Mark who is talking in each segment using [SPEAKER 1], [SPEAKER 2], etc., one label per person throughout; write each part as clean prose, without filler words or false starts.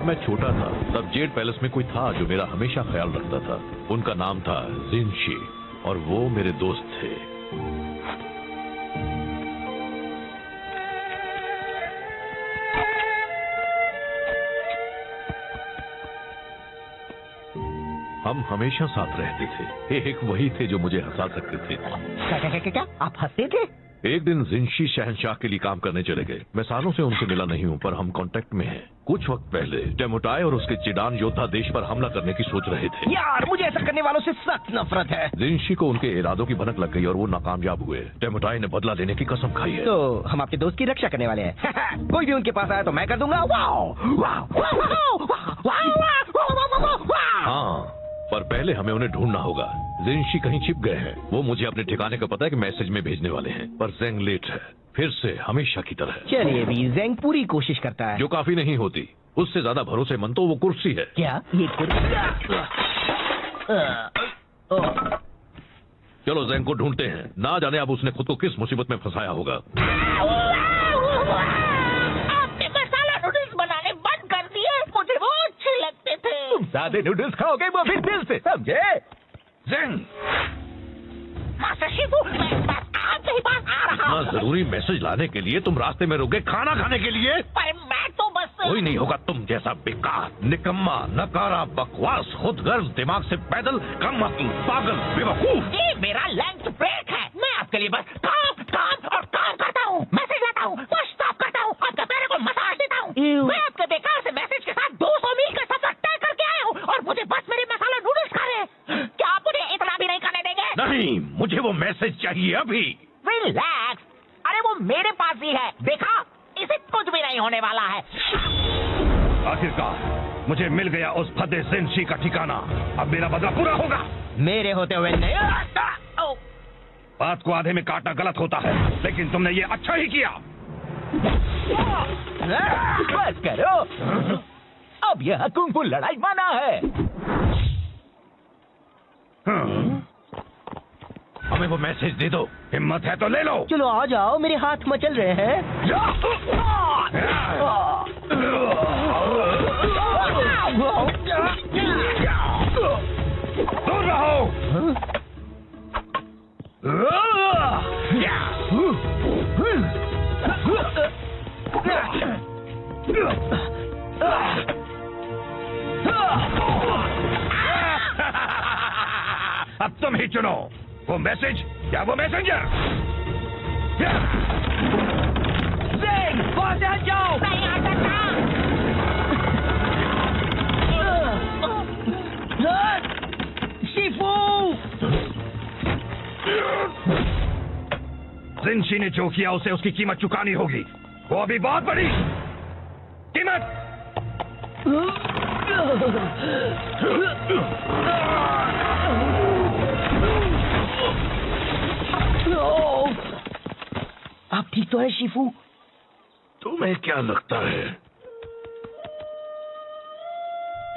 [SPEAKER 1] मैं छोटा था तब जेड पैलेस में कोई था जो मेरा हमेशा ख्याल रखता था। उनका नाम था जिनशी और वो मेरे दोस्त थे। हम हमेशा साथ रहते थे। एक वही थे जो मुझे हंसा सकते थे।
[SPEAKER 2] क्या आप हंसते थे?
[SPEAKER 1] एक दिन जिनशी शहंशाह के लिए काम करने चले गए। मैं सालों से उनसे मिला नहीं हूँ पर हम कांटेक्ट में हैं। कुछ वक्त पहले टेमुटाई और उसके चिडान योद्धा देश पर हमला करने की सोच रहे थे।
[SPEAKER 2] यार मुझे ऐसा करने वालों से सख्त नफरत है।
[SPEAKER 1] जिनशी को उनके इरादों की भनक लग गई और वो नाकामयाब हुए। टेमुटाई ने बदला लेने की कसम खाई है।
[SPEAKER 2] तो हम आपके दोस्त की रक्षा करने वाले हैं। कोई भी उनके पास आया तो मैं कर दूंगा।
[SPEAKER 1] हाँ, पर पहले हमें उन्हें ढूंढना होगा। जिनशी कहीं छिप गए हैं। वो मुझे अपने ठिकाने का पता है कि मैसेज में भेजने वाले हैं, पर जेंग लेट है फिर से हमेशा की तरह।
[SPEAKER 2] चलिए भी, जेंग पूरी कोशिश करता है।
[SPEAKER 1] जो काफी नहीं होती। उससे ज्यादा भरोसेमंद तो वो कुर्सी है।
[SPEAKER 2] क्या ये कुर्सी?
[SPEAKER 1] चलो जेंग को ढूंढते हैं। ना जाने अब उसने खुद को किस मुसीबत में फंसाया होगा।
[SPEAKER 3] आपने मसाला नूडल्स बनाने बंद कर दिए। मुझे वो अच्छे लगते थे।
[SPEAKER 2] तुम सादे नूडल्स खाओगे वो भी दिल से, समझे?
[SPEAKER 1] जेंग,
[SPEAKER 3] मास्टर शिफू, मैं बस आपके पास आ रहा
[SPEAKER 1] इतना
[SPEAKER 3] हूँ।
[SPEAKER 1] जरूरी मैसेज लाने के लिए तुम रास्ते में रुके खाना खाने के लिए?
[SPEAKER 3] पर मैं तो बस
[SPEAKER 1] कोई नहीं होगा तुम जैसा बेकार, निकम्मा, नकारा, बकवास, खुदगर्ज, दिमाग से पैदल, कम अक्ल, पागल, बेवकूफ।
[SPEAKER 3] ये मेरा लंच ब्रेक है। मैं आपके लिए बस काम काम और काम करता हूँ। मैसेज लाता हूँ, साफ करता हूँ, आपके पैर को मसाज देता हूँ। मैं आपके बेकार से मैसेज के साथ 200 मील का सफर तय करके आया हूँ और मुझे बस मेरे मसाला नूडल्स खा रहे हैं। क्या आप मुझे इतना भी नहीं करने देंगे?
[SPEAKER 1] नहीं, मुझे वो मैसेज चाहिए अभी।
[SPEAKER 3] रिलैक्स। अरे वो मेरे पास ही है, देखा? इसे कुछ भी नहीं होने वाला है।
[SPEAKER 1] आखिरकार मुझे मिल गया उस फदे जिनशी का ठिकाना। अब मेरा बदला पूरा होगा।
[SPEAKER 2] मेरे होते हुए नहीं।
[SPEAKER 1] बात को आधे में काटना गलत होता है, लेकिन तुमने ये अच्छा ही किया।
[SPEAKER 2] बस करो, अब यह कुंग-फू लड़ाई माना है।
[SPEAKER 1] हमें वो मैसेज दे दो। हिम्मत है तो ले लो।
[SPEAKER 2] चलो आ जाओ, मेरे हाथ मचल रहे हैं।
[SPEAKER 1] दूर रहो। अब तुम ही चुनो, वो मैसेज या वो मैसेंजर।
[SPEAKER 2] जेंग, वहां से हट जाओ।
[SPEAKER 3] नहीं आ सकता।
[SPEAKER 2] शिफू!
[SPEAKER 1] जिनशी ने जो किया उसे उसकी कीमत चुकानी होगी। वो अभी बहुत बड़ी कीमत।
[SPEAKER 2] आप ठीक तो है शिफू?
[SPEAKER 1] तुम्हें क्या लगता है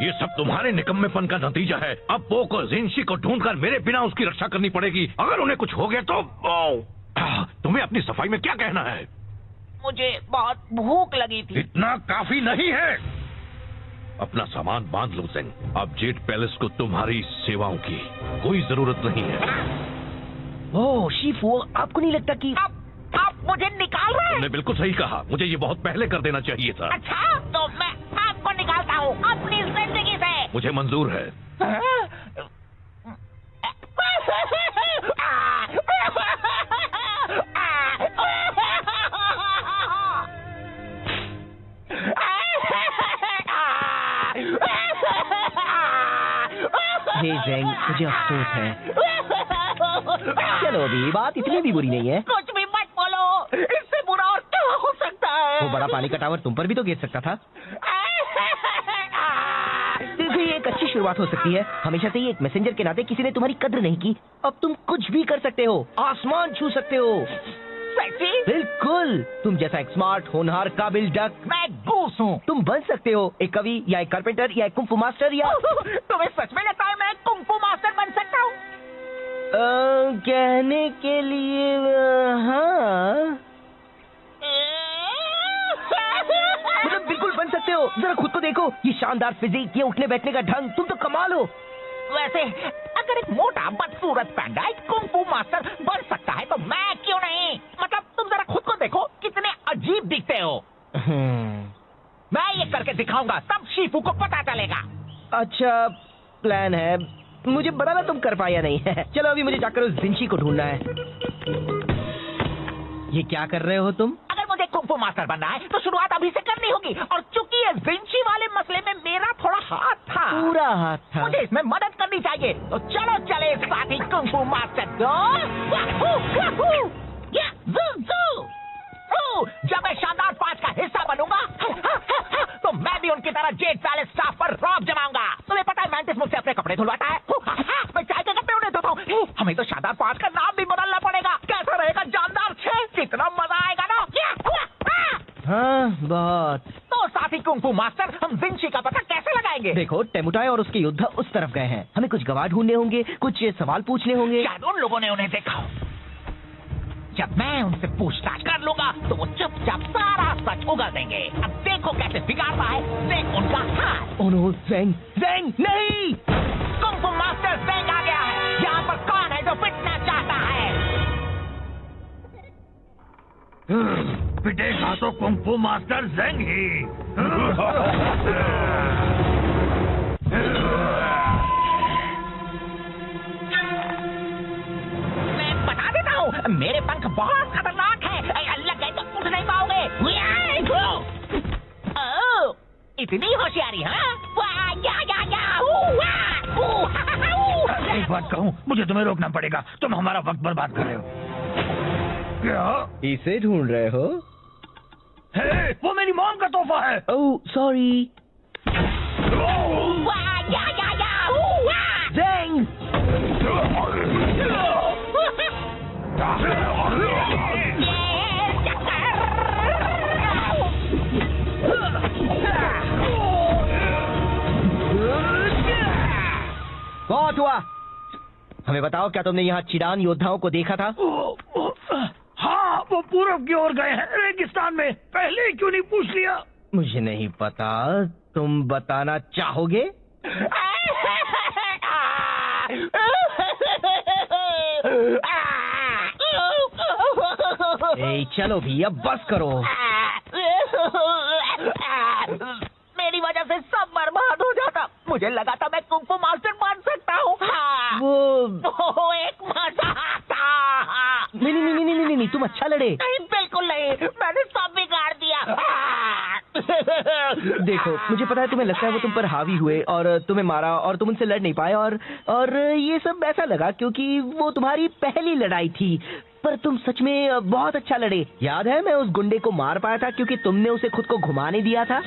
[SPEAKER 1] ये सब तुम्हारे निकम्मेपन का नतीजा है? अब वो को जिनशी को ढूंढकर मेरे बिना उसकी रक्षा करनी पड़ेगी। अगर उन्हें कुछ हो गया तो तुम्हें अपनी सफाई में क्या कहना है?
[SPEAKER 3] मुझे बहुत भूख लगी थी।
[SPEAKER 1] इतना काफी नहीं है। अपना सामान बांध लो जेंग। अब जेड पैलेस को तुम्हारी सेवाओं की कोई जरूरत नहीं है।
[SPEAKER 2] ओह शिफू, आपको नहीं लगता कि
[SPEAKER 3] आप मुझे निकाल रहे हैं?
[SPEAKER 1] तुमने बिल्कुल सही कहा। मुझे ये बहुत पहले कर देना चाहिए था।
[SPEAKER 3] अच्छा, तो मैं आपको निकालता हूँ अपनी जिंदगी से।
[SPEAKER 1] मुझे मंजूर है।
[SPEAKER 2] हे जेंग, मुझे अफसोस है। चलो अभी बात इतनी भी बुरी नहीं है।
[SPEAKER 3] कुछ भी मत बोलो, इससे बुरा और क्या हो सकता है?
[SPEAKER 2] वो बड़ा पानी का टावर तुम पर भी तो गिर सकता था। देखो ये एक अच्छी शुरुआत हो सकती है। हमेशा से ही एक मैसेंजर के नाते किसी ने तुम्हारी कद्र नहीं की। अब तुम कुछ भी कर सकते हो, आसमान छू सकते हो।
[SPEAKER 3] सच्ची?
[SPEAKER 2] बिल्कुल, तुम जैसा एक स्मार्ट, होनहार, काबिल डक।
[SPEAKER 3] मैं गूस हूँ।
[SPEAKER 2] तुम बन सकते हो एक कवि या एक कारपेंटर या एक कुंग फू मास्टर या
[SPEAKER 3] तुम्हें सच में लगता है मैं कुंग फू मास्टर बन सकता हूँ?
[SPEAKER 2] कहने के लिए हाँ, मतलब बिल्कुल बन सकते हो। हो, जरा खुद को देखो, ये शानदार फिजिक, ये उठने बैठने का ढंग, तुम तो कमाल हो।
[SPEAKER 3] वैसे अगर एक मोटा बदसूरत पैंडा एक कुंग-फू मास्टर बन सकता है तो मैं क्यों नहीं? मतलब तुम जरा खुद को देखो, कितने अजीब दिखते हो। मैं ये करके दिखाऊंगा, तब शीफू को पता चलेगा।
[SPEAKER 2] अच्छा प्लान है, मुझे पता ना तुम कर पाया नहीं है। चलो अभी मुझे जाकर उस जिंशी को ढूंढना है। ये क्या कर रहे हो तुम?
[SPEAKER 3] अगर मुझे कुंग-फू मास्टर बनना है तो शुरुआत अभी से करनी होगी, और चूंकि ये जिंशी वाले मसले में मेरा थोड़ा हाथ था,
[SPEAKER 2] पूरा हाथ था।
[SPEAKER 3] मुझे इसमें मदद करनी चाहिए। तो चलो चले साथी कुंग-फू मास्टर को। जब मैं शानदार 5 का हिस्सा बनूंगा तो मैं भी उनकी तरह जेड पैलेस स्टाफ पर रौब जमाऊंगा। तुम्हें पता है मैंटिस मुझसे अपने कपड़े धुलवाता है, मैं चाय के कपड़े उन्हें धोता हूँ। हमें तो शानदार 5 का नाम भी बदलना पड़ेगा। कैसा रहेगा जानदार 6? कितना मजा आएगा ना।
[SPEAKER 2] हाँ बहुत।
[SPEAKER 3] तो साथी कुंग-फू मास्टर, हम जिंशी का पता कैसे लगाएंगे?
[SPEAKER 2] देखो टेमुटाई और उसके योद्धा उस तरफ गए हैं, हमें कुछ गवाह ढूंढने होंगे, कुछ सवाल पूछने होंगे।
[SPEAKER 3] शायद उन लोगों ने उन्हें देखा हो। जब मैं उनसे पूछताछ कर लूंगा तो वो चुपचाप सारा सच उगल देंगे। अब देखो कैसे बिगाड़ता है ज़ेंग उनका हाथ।
[SPEAKER 2] ओह नो, ज़ेंग, ज़ेंग नहीं!
[SPEAKER 3] कुंग-फू मास्टर ज़ेंग आ गया है। यहाँ पर कौन है जो पिटना चाहता है?
[SPEAKER 1] पिटेगा तो कुंग-फू मास्टर ज़ेंग ही।
[SPEAKER 3] मैं बता देता हूँ, मेरे पंख बहुत खतरनाक है। लग गए तो उठ नहीं पाओगे। ओह, इतनी होशियारी, हाँ?
[SPEAKER 1] एक बात कहूँ, मुझे तुम्हें रोकना पड़ेगा, तुम हमारा वक्त बर्बाद कर रहे हो। क्या?
[SPEAKER 2] इसे ढूंढ रहे हो?
[SPEAKER 1] हे, वो मेरी मॉम का तोहफा है।
[SPEAKER 2] Oh sorry. ज़ेंग! बहुत हुआ। हमें बताओ, क्या तुमने यहाँ चिडान योद्धाओं को देखा था?
[SPEAKER 1] हाँ, वो पूरब की ओर गए हैं, रेगिस्तान में। पहले ही क्यों नहीं पूछ लिया?
[SPEAKER 2] मुझे नहीं पता, तुम बताना चाहोगे? ए, चलो भी, अब बस करो।
[SPEAKER 3] मेरी वजह से सब बर्बाद हो जाता। मुझे लगा था मैं कुंग-फू मास्टर बन सकता हूँ। वो एक मजाक था।
[SPEAKER 2] नहीं, तुम अच्छा लड़े।
[SPEAKER 3] नहीं, बिल्कुल नहीं, मैंने सब बिगाड़ दिया।
[SPEAKER 2] देखो, मुझे पता है तुम्हें लगता है वो तुम पर हावी हुए और तुम्हें मारा और तुम उनसे लड़ नहीं पाए, और ये सब ऐसा लगा क्योंकि वो तुम्हारी पहली लड़ाई थी। पर तुम सच में बहुत अच्छा लड़े। याद है, मैं उस गुंडे को मार पाया था क्योंकि तुमने उसे खुद को घुमाने दिया था।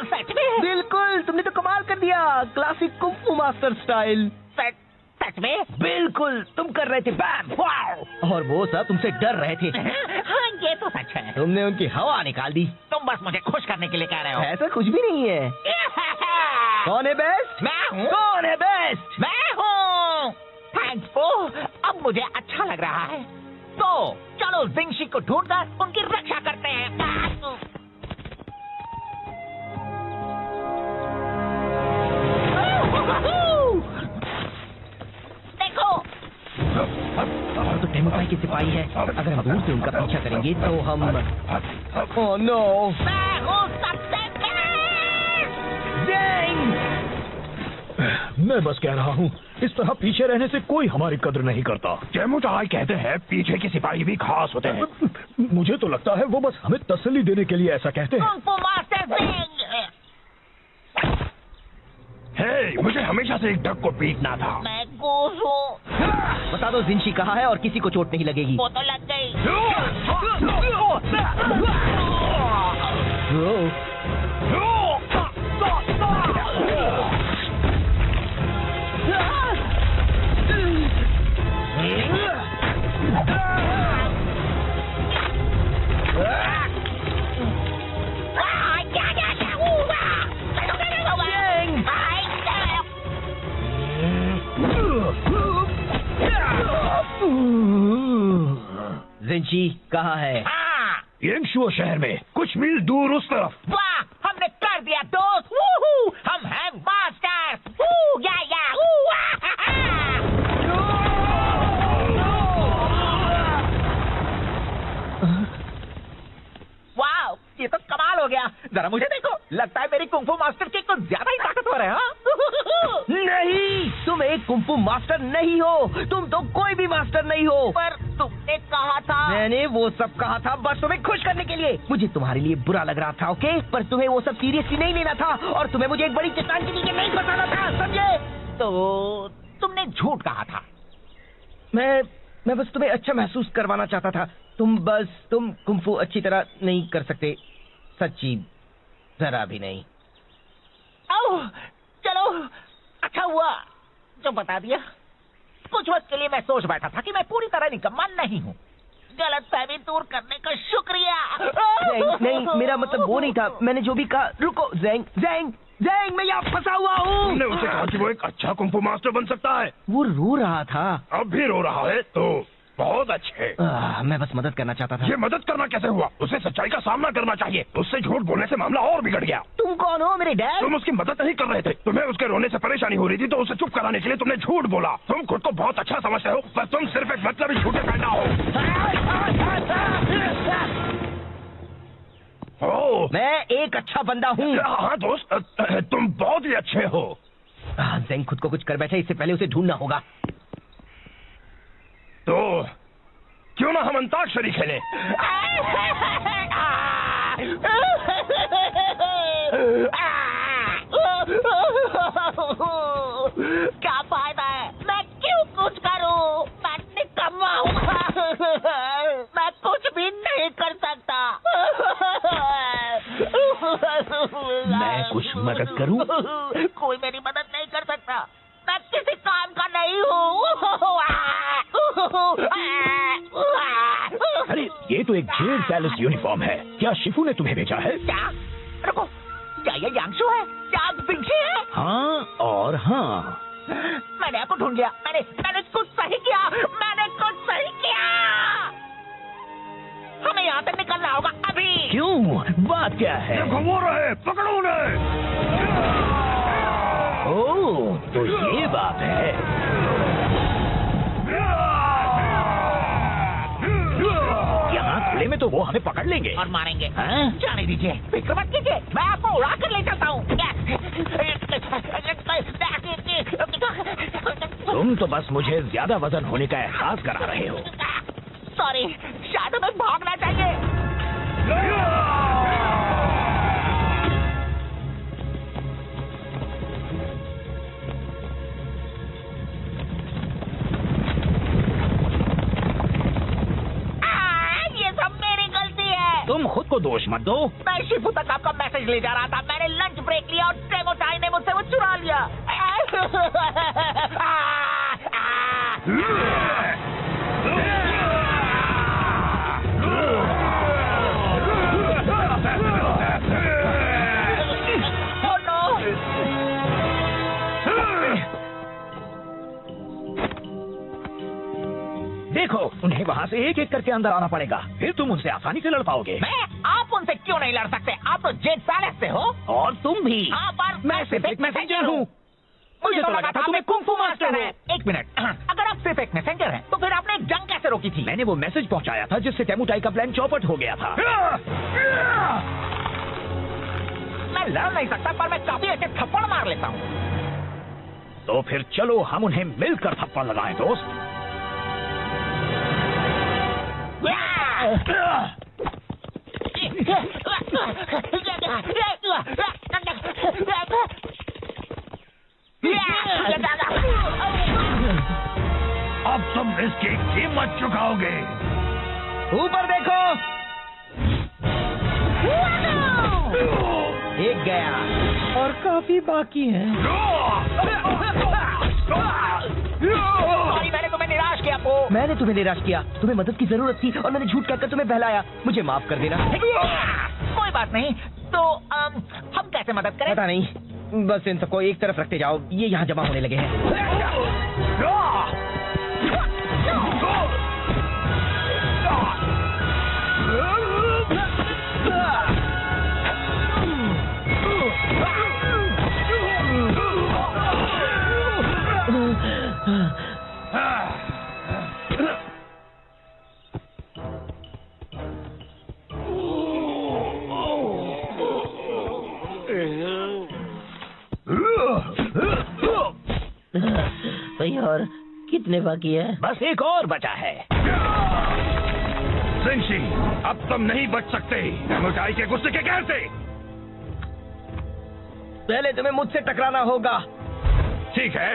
[SPEAKER 3] सच में?
[SPEAKER 2] बिल्कुल, तुमने तो कमाल कर दिया, क्लासिक कुंग-फू मास्टर स्टाइल।
[SPEAKER 3] सच में?
[SPEAKER 2] बिल्कुल, तुम कर रहे थे बैम, वाओ! और वो सब तुमसे डर रहे थे।
[SPEAKER 3] हाँ, ये तो सच है।
[SPEAKER 2] तुमने उनकी हवा निकाल दी।
[SPEAKER 3] तुम बस मुझे खुश करने के लिए कह रहे हो।
[SPEAKER 2] ऐसा कुछ भी नहीं है। कौन है बेस्ट?
[SPEAKER 3] मैं हूँ।
[SPEAKER 2] कौन है बेस्ट?
[SPEAKER 3] मैं हूँ। थैंक्स ब्रो, अब मुझे अच्छा लग रहा है। तो चलो जिंशी को ढूंढकर उनकी रक्षा करते हैं। देखो,
[SPEAKER 2] तो टेमुटाई के सिपाही है। अगर हम दूर से उनका पीछा करेंगे तो हम ओह नो,
[SPEAKER 3] मैं हूँ सबसे बेस्ट।
[SPEAKER 2] ज़ेंग!
[SPEAKER 1] मैं बस कह रहा हूँ, इस तरह पीछे रहने से कोई हमारी कद्र नहीं करता। टेमुटाई कहते हैं पीछे के सिपाही भी खास होते हैं। मुझे तो लगता है वो बस हमें तसल्ली देने के लिए ऐसा कहते हैं।
[SPEAKER 3] Kung fu master Zeng.
[SPEAKER 1] हे, मुझे हमेशा से एक डक को पीटना था।
[SPEAKER 3] मैं घूस हूँ।
[SPEAKER 2] बता दो जिंशी कहाँ है और किसी को चोट नहीं लगेगी।
[SPEAKER 3] वो तो लग गई।
[SPEAKER 2] जिंशी कहाँ है?
[SPEAKER 3] हाँ,
[SPEAKER 1] येंगशुओ शहर में कुछ मील दूर उस तरफ।
[SPEAKER 3] वाह, हमने जरा मुझे देखो, लगता है मेरी कुंफू मास्टर की कुछ ज्यादा ही ताकतवर है। हाँ?
[SPEAKER 2] नहीं, तुम एक कुंफू मास्टर नहीं हो, तुम तो कोई भी मास्टर नहीं हो।
[SPEAKER 3] पर तुमने कहा था।
[SPEAKER 2] मैंने वो सब कहा था बस तुम्हें खुश करने के लिए। मुझे तुम्हारे लिए बुरा लग रहा था, ओके, पर तुम्हें वो सब सीरियसली नहीं लेना था और तुम्हें मुझे एक बड़ी चट्टान के नीचे नहीं फंसाना था, समझे?
[SPEAKER 3] तो तुमने झूठ कहा था।
[SPEAKER 2] मैं बस तुम्हें अच्छा महसूस करवाना चाहता था। तुम कुंफू अच्छी तरह नहीं कर सकते, सच्ची जरा भी नहीं।
[SPEAKER 3] ओह, चलो अच्छा हुआ जो बता दिया। कुछ वक्त के लिए मैं सोच बैठा था कि मैं पूरी तरह निकम्मा नहीं हूँ। गलतफहमी दूर करने का शुक्रिया।
[SPEAKER 2] नहीं, मेरा मतलब वो नहीं था। मैंने जो भी कहा, रुको ज़ैंग, मैं यहाँ फंसा हुआ हूँ।
[SPEAKER 1] तुमने उसे कहा कि वो एक अच्छा कुंफू मास्टर बन सकता है।
[SPEAKER 2] वो रो रहा था।
[SPEAKER 1] अब भी रो रहा है तो बहुत अच्छे।
[SPEAKER 2] मैं बस मदद करना चाहता था।
[SPEAKER 1] ये मदद करना कैसे हुआ? उसे सच्चाई का सामना करना चाहिए। उससे झूठ बोलने से मामला और बिगड़ गया।
[SPEAKER 2] तुम कौन हो, मेरे डैड?
[SPEAKER 1] तुम उसकी मदद नहीं कर रहे थे। तुम्हें उसके रोने से परेशानी हो रही थी तो उसे चुप कराने के लिए तुमने झूठ बोला। तुम खुद को बहुत अच्छा समझते हो पर तुम सिर्फ एक मतलबी झूठे पैदा हो।
[SPEAKER 2] मैं एक अच्छा बंदा हूँ।
[SPEAKER 1] हाँ दोस्त, तुम बहुत ही अच्छे हो।
[SPEAKER 2] ज़ैंग खुद को कुछ कर बैठे, इससे पहले उसे ढूंढना होगा।
[SPEAKER 1] तो क्यों ना हम अंताक्षरी खेलें?
[SPEAKER 3] क्या फायदा है? मैं क्यों कुछ करूं? मैं निकम्मा हूँ। मैं कुछ भी नहीं कर सकता।
[SPEAKER 1] मैं कुछ मदद करूं?
[SPEAKER 3] कोई मेरी मदद नहीं कर सकता। मैं किसी काम का नहीं हूँ।
[SPEAKER 1] अरे ये तो एक जेड पैलेस यूनिफॉर्म है। क्या शिफू ने तुम्हें भेजा है?
[SPEAKER 3] क्या? रुको, क्या ये यांगशु है? क्या विंची है?
[SPEAKER 1] हाँ और हाँ।
[SPEAKER 3] मैंने आपको ढूंढ लिया। मैंने कुछ सही किया। हमें यहाँ से निकलना होगा अभी।
[SPEAKER 1] क्यों? बात क्या है? देखो वो रहे, पकड़ो उन्हें। ओह, तो ये बात है। यहाँ खुले में तो वो हमें पकड़ लेंगे
[SPEAKER 3] और मारेंगे।
[SPEAKER 1] हाँ?
[SPEAKER 3] जाने दीजिए, फिक्र मत कीजिए, मैं आपको उड़ा कर ले चलता हूँ।
[SPEAKER 1] तुम तो बस मुझे ज्यादा वजन होने का एहसास करा रहे हो।
[SPEAKER 3] सॉरी, शायद हमें भागना चाहिए। ये सब मेरी गलती है।
[SPEAKER 1] तुम खुद को दोष मत दो।
[SPEAKER 3] मैं शिफू तक आपका मैसेज ले जा रहा था। मैंने लंच ब्रेक लिया और टेमो चाय ने मुझसे वो चुरा लिया।
[SPEAKER 1] देखो, उन्हें वहाँ से एक एक करके अंदर आना पड़ेगा, फिर तुम उनसे आसानी से लड़ पाओगे।
[SPEAKER 3] आप उनसे क्यों नहीं लड़ सकते? आप तो जेड पैलेस से हो।
[SPEAKER 1] और तुम भी।
[SPEAKER 3] हाँ, पर
[SPEAKER 1] मैं सिर्फ एक मैसेंजर हूँ।
[SPEAKER 3] मुझे तो लगा था तुम्हें कुंफू मास्टर है। एक मिनट, अगर आप सिर्फ एक मैसेंजर हैं, तो फिर आपने एक जंग कैसे रोकी थी?
[SPEAKER 1] मैंने वो मैसेज पहुँचाया था जिससे टेमुटाई का प्लान चौपट हो गया था।
[SPEAKER 3] मैं लड़ नहीं सकता, पर मैं काफी अच्छे थप्पड़ मार लेता हूँ।
[SPEAKER 1] तो फिर चलो हम उन्हें मिलकर थप्पड़ लगाएं दोस्त। अब तुम इसकी कीमत चुकाओगे।
[SPEAKER 2] ऊपर देखो। एक गया और काफी बाकी है।
[SPEAKER 3] मैंने तुम्हें निराश किया पो।
[SPEAKER 2] मैंने तुम्हें निराश किया। तुम्हें मदद की जरूरत थी और मैंने झूठ कहकर तुम्हें बहलाया। मुझे माफ कर देना।
[SPEAKER 3] कोई बात नहीं। तो हम कैसे मदद करें?
[SPEAKER 2] पता नहीं, बस इन सबको एक तरफ रखते जाओ। ये यहाँ जमा होने लगे हैं। कितने बाकी है?
[SPEAKER 3] बस एक और बचा है।
[SPEAKER 1] जिनशी, अब तुम नहीं बच सकते एमोटाई के गुस्से के कहर से।
[SPEAKER 2] पहले तुम्हें मुझसे टकराना होगा।
[SPEAKER 1] ठीक है।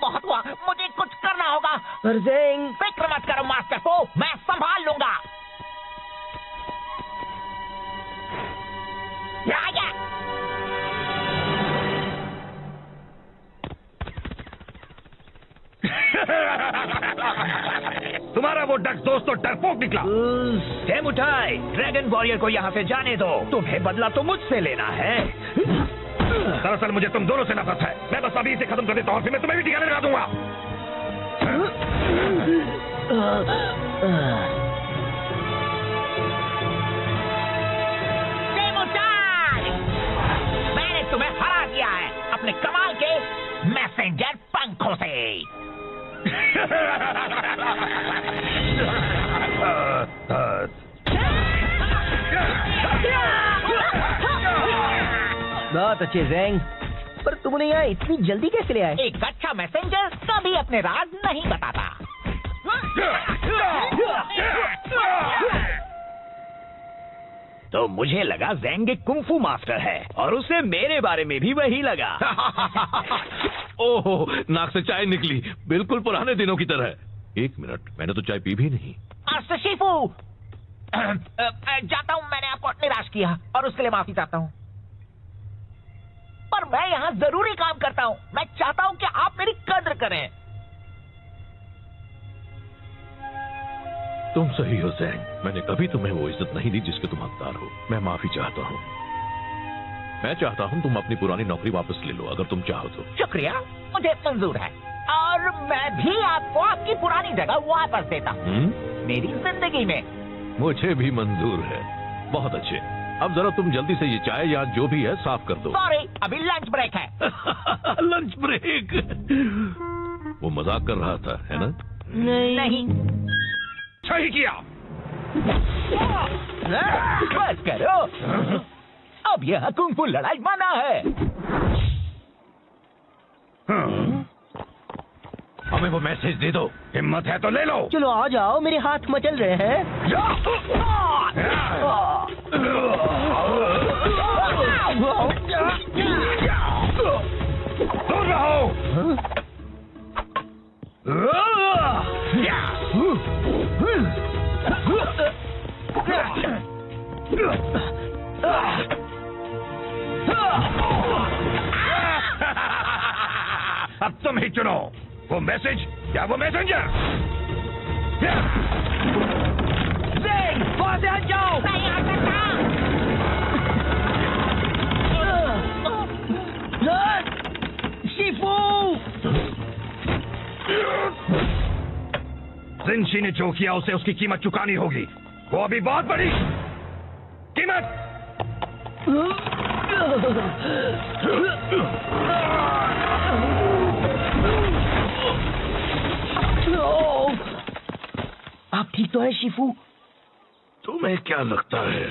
[SPEAKER 3] बहुत हुआ, मुझे कुछ करना होगा।
[SPEAKER 2] ज़ेंग,
[SPEAKER 3] फिक्र मत करो मास्टर को, मैं संभाल लूंगा।
[SPEAKER 1] तुम्हारा वो डक दोस्त तो डरपोक निकला।
[SPEAKER 3] उठाए, ड्रैगन वॉरियर को यहाँ से जाने दो। तुम्हें बदला तो मुझसे लेना है।
[SPEAKER 1] दरअसल मुझे तुम दोनों से नफरत है। मैं बस अभी इसे खत्म कर देता हूँ, फिर मैं तुम्हें भी ठिकाने लगा दूंगा।
[SPEAKER 3] मैंने तुम्हें हरा दिया है अपने कमाल के मैसेंजर पंखों से।
[SPEAKER 2] बहुत अच्छे ज़ेंग, पर तुम उन्हें यहाँ इतनी जल्दी कैसे ले आए?
[SPEAKER 3] एक अच्छा मैसेंजर कभी अपने राज नहीं बताता। तो मुझे लगा ज़ेंग एक कुंफू मास्टर है और उसे मेरे बारे में भी वही लगा।
[SPEAKER 4] ओहो, नाक से चाय निकली, बिल्कुल पुराने दिनों की तरह। एक मिनट, मैंने तो चाय पी भी नहीं।
[SPEAKER 3] शिफू, जाता हूँ, मैंने आपको निराश किया और उसके लिए माफी चाहता हूँ। पर मैं यहाँ जरूरी काम करता हूँ। मैं चाहता हूँ कि आप मेरी कद्र करें।
[SPEAKER 4] तुम सही हो ज़ेंग, मैंने कभी तुम्हें वो इज्जत नहीं दी जिसके तुम हकदार हो। मैं माफी चाहता हूँ। मैं चाहता हूँ तुम अपनी पुरानी नौकरी वापस ले लो, अगर तुम चाहो तो।
[SPEAKER 3] शुक्रिया, मुझे मंजूर है और मैं भी आपको आपकी पुरानी जगह वापस देता हूँ मेरी जिंदगी में।
[SPEAKER 4] मुझे भी मंजूर है। बहुत अच्छे, अब जरा तुम जल्दी से ये चाय या जो भी है साफ कर दो।
[SPEAKER 3] सॉरी, अभी लंच ब्रेक है।
[SPEAKER 4] Lunch break? वो मजाक कर रहा था, है ना?
[SPEAKER 3] नहीं।
[SPEAKER 1] सही किया।
[SPEAKER 3] बस करो, अब यह कुंफू लड़ाई मना है।
[SPEAKER 4] हमें वो मैसेज दे दो।
[SPEAKER 1] हिम्मत है तो ले लो।
[SPEAKER 2] चलो आ जाओ, मेरे हाथ मचल रहे हैं।
[SPEAKER 1] दूर रहो। अब तुम ही चुनो, वो मैसेज या वो मैसेंजर।
[SPEAKER 3] वहां से हट जाओ। नहीं आ सकता। शिफू,
[SPEAKER 1] जिनशी ने जो किया उसे उसकी कीमत चुकानी होगी। वो अभी बहुत बड़ी कीमत।
[SPEAKER 2] आप ठीक तो है शिफू?
[SPEAKER 4] तुम्हें क्या लगता है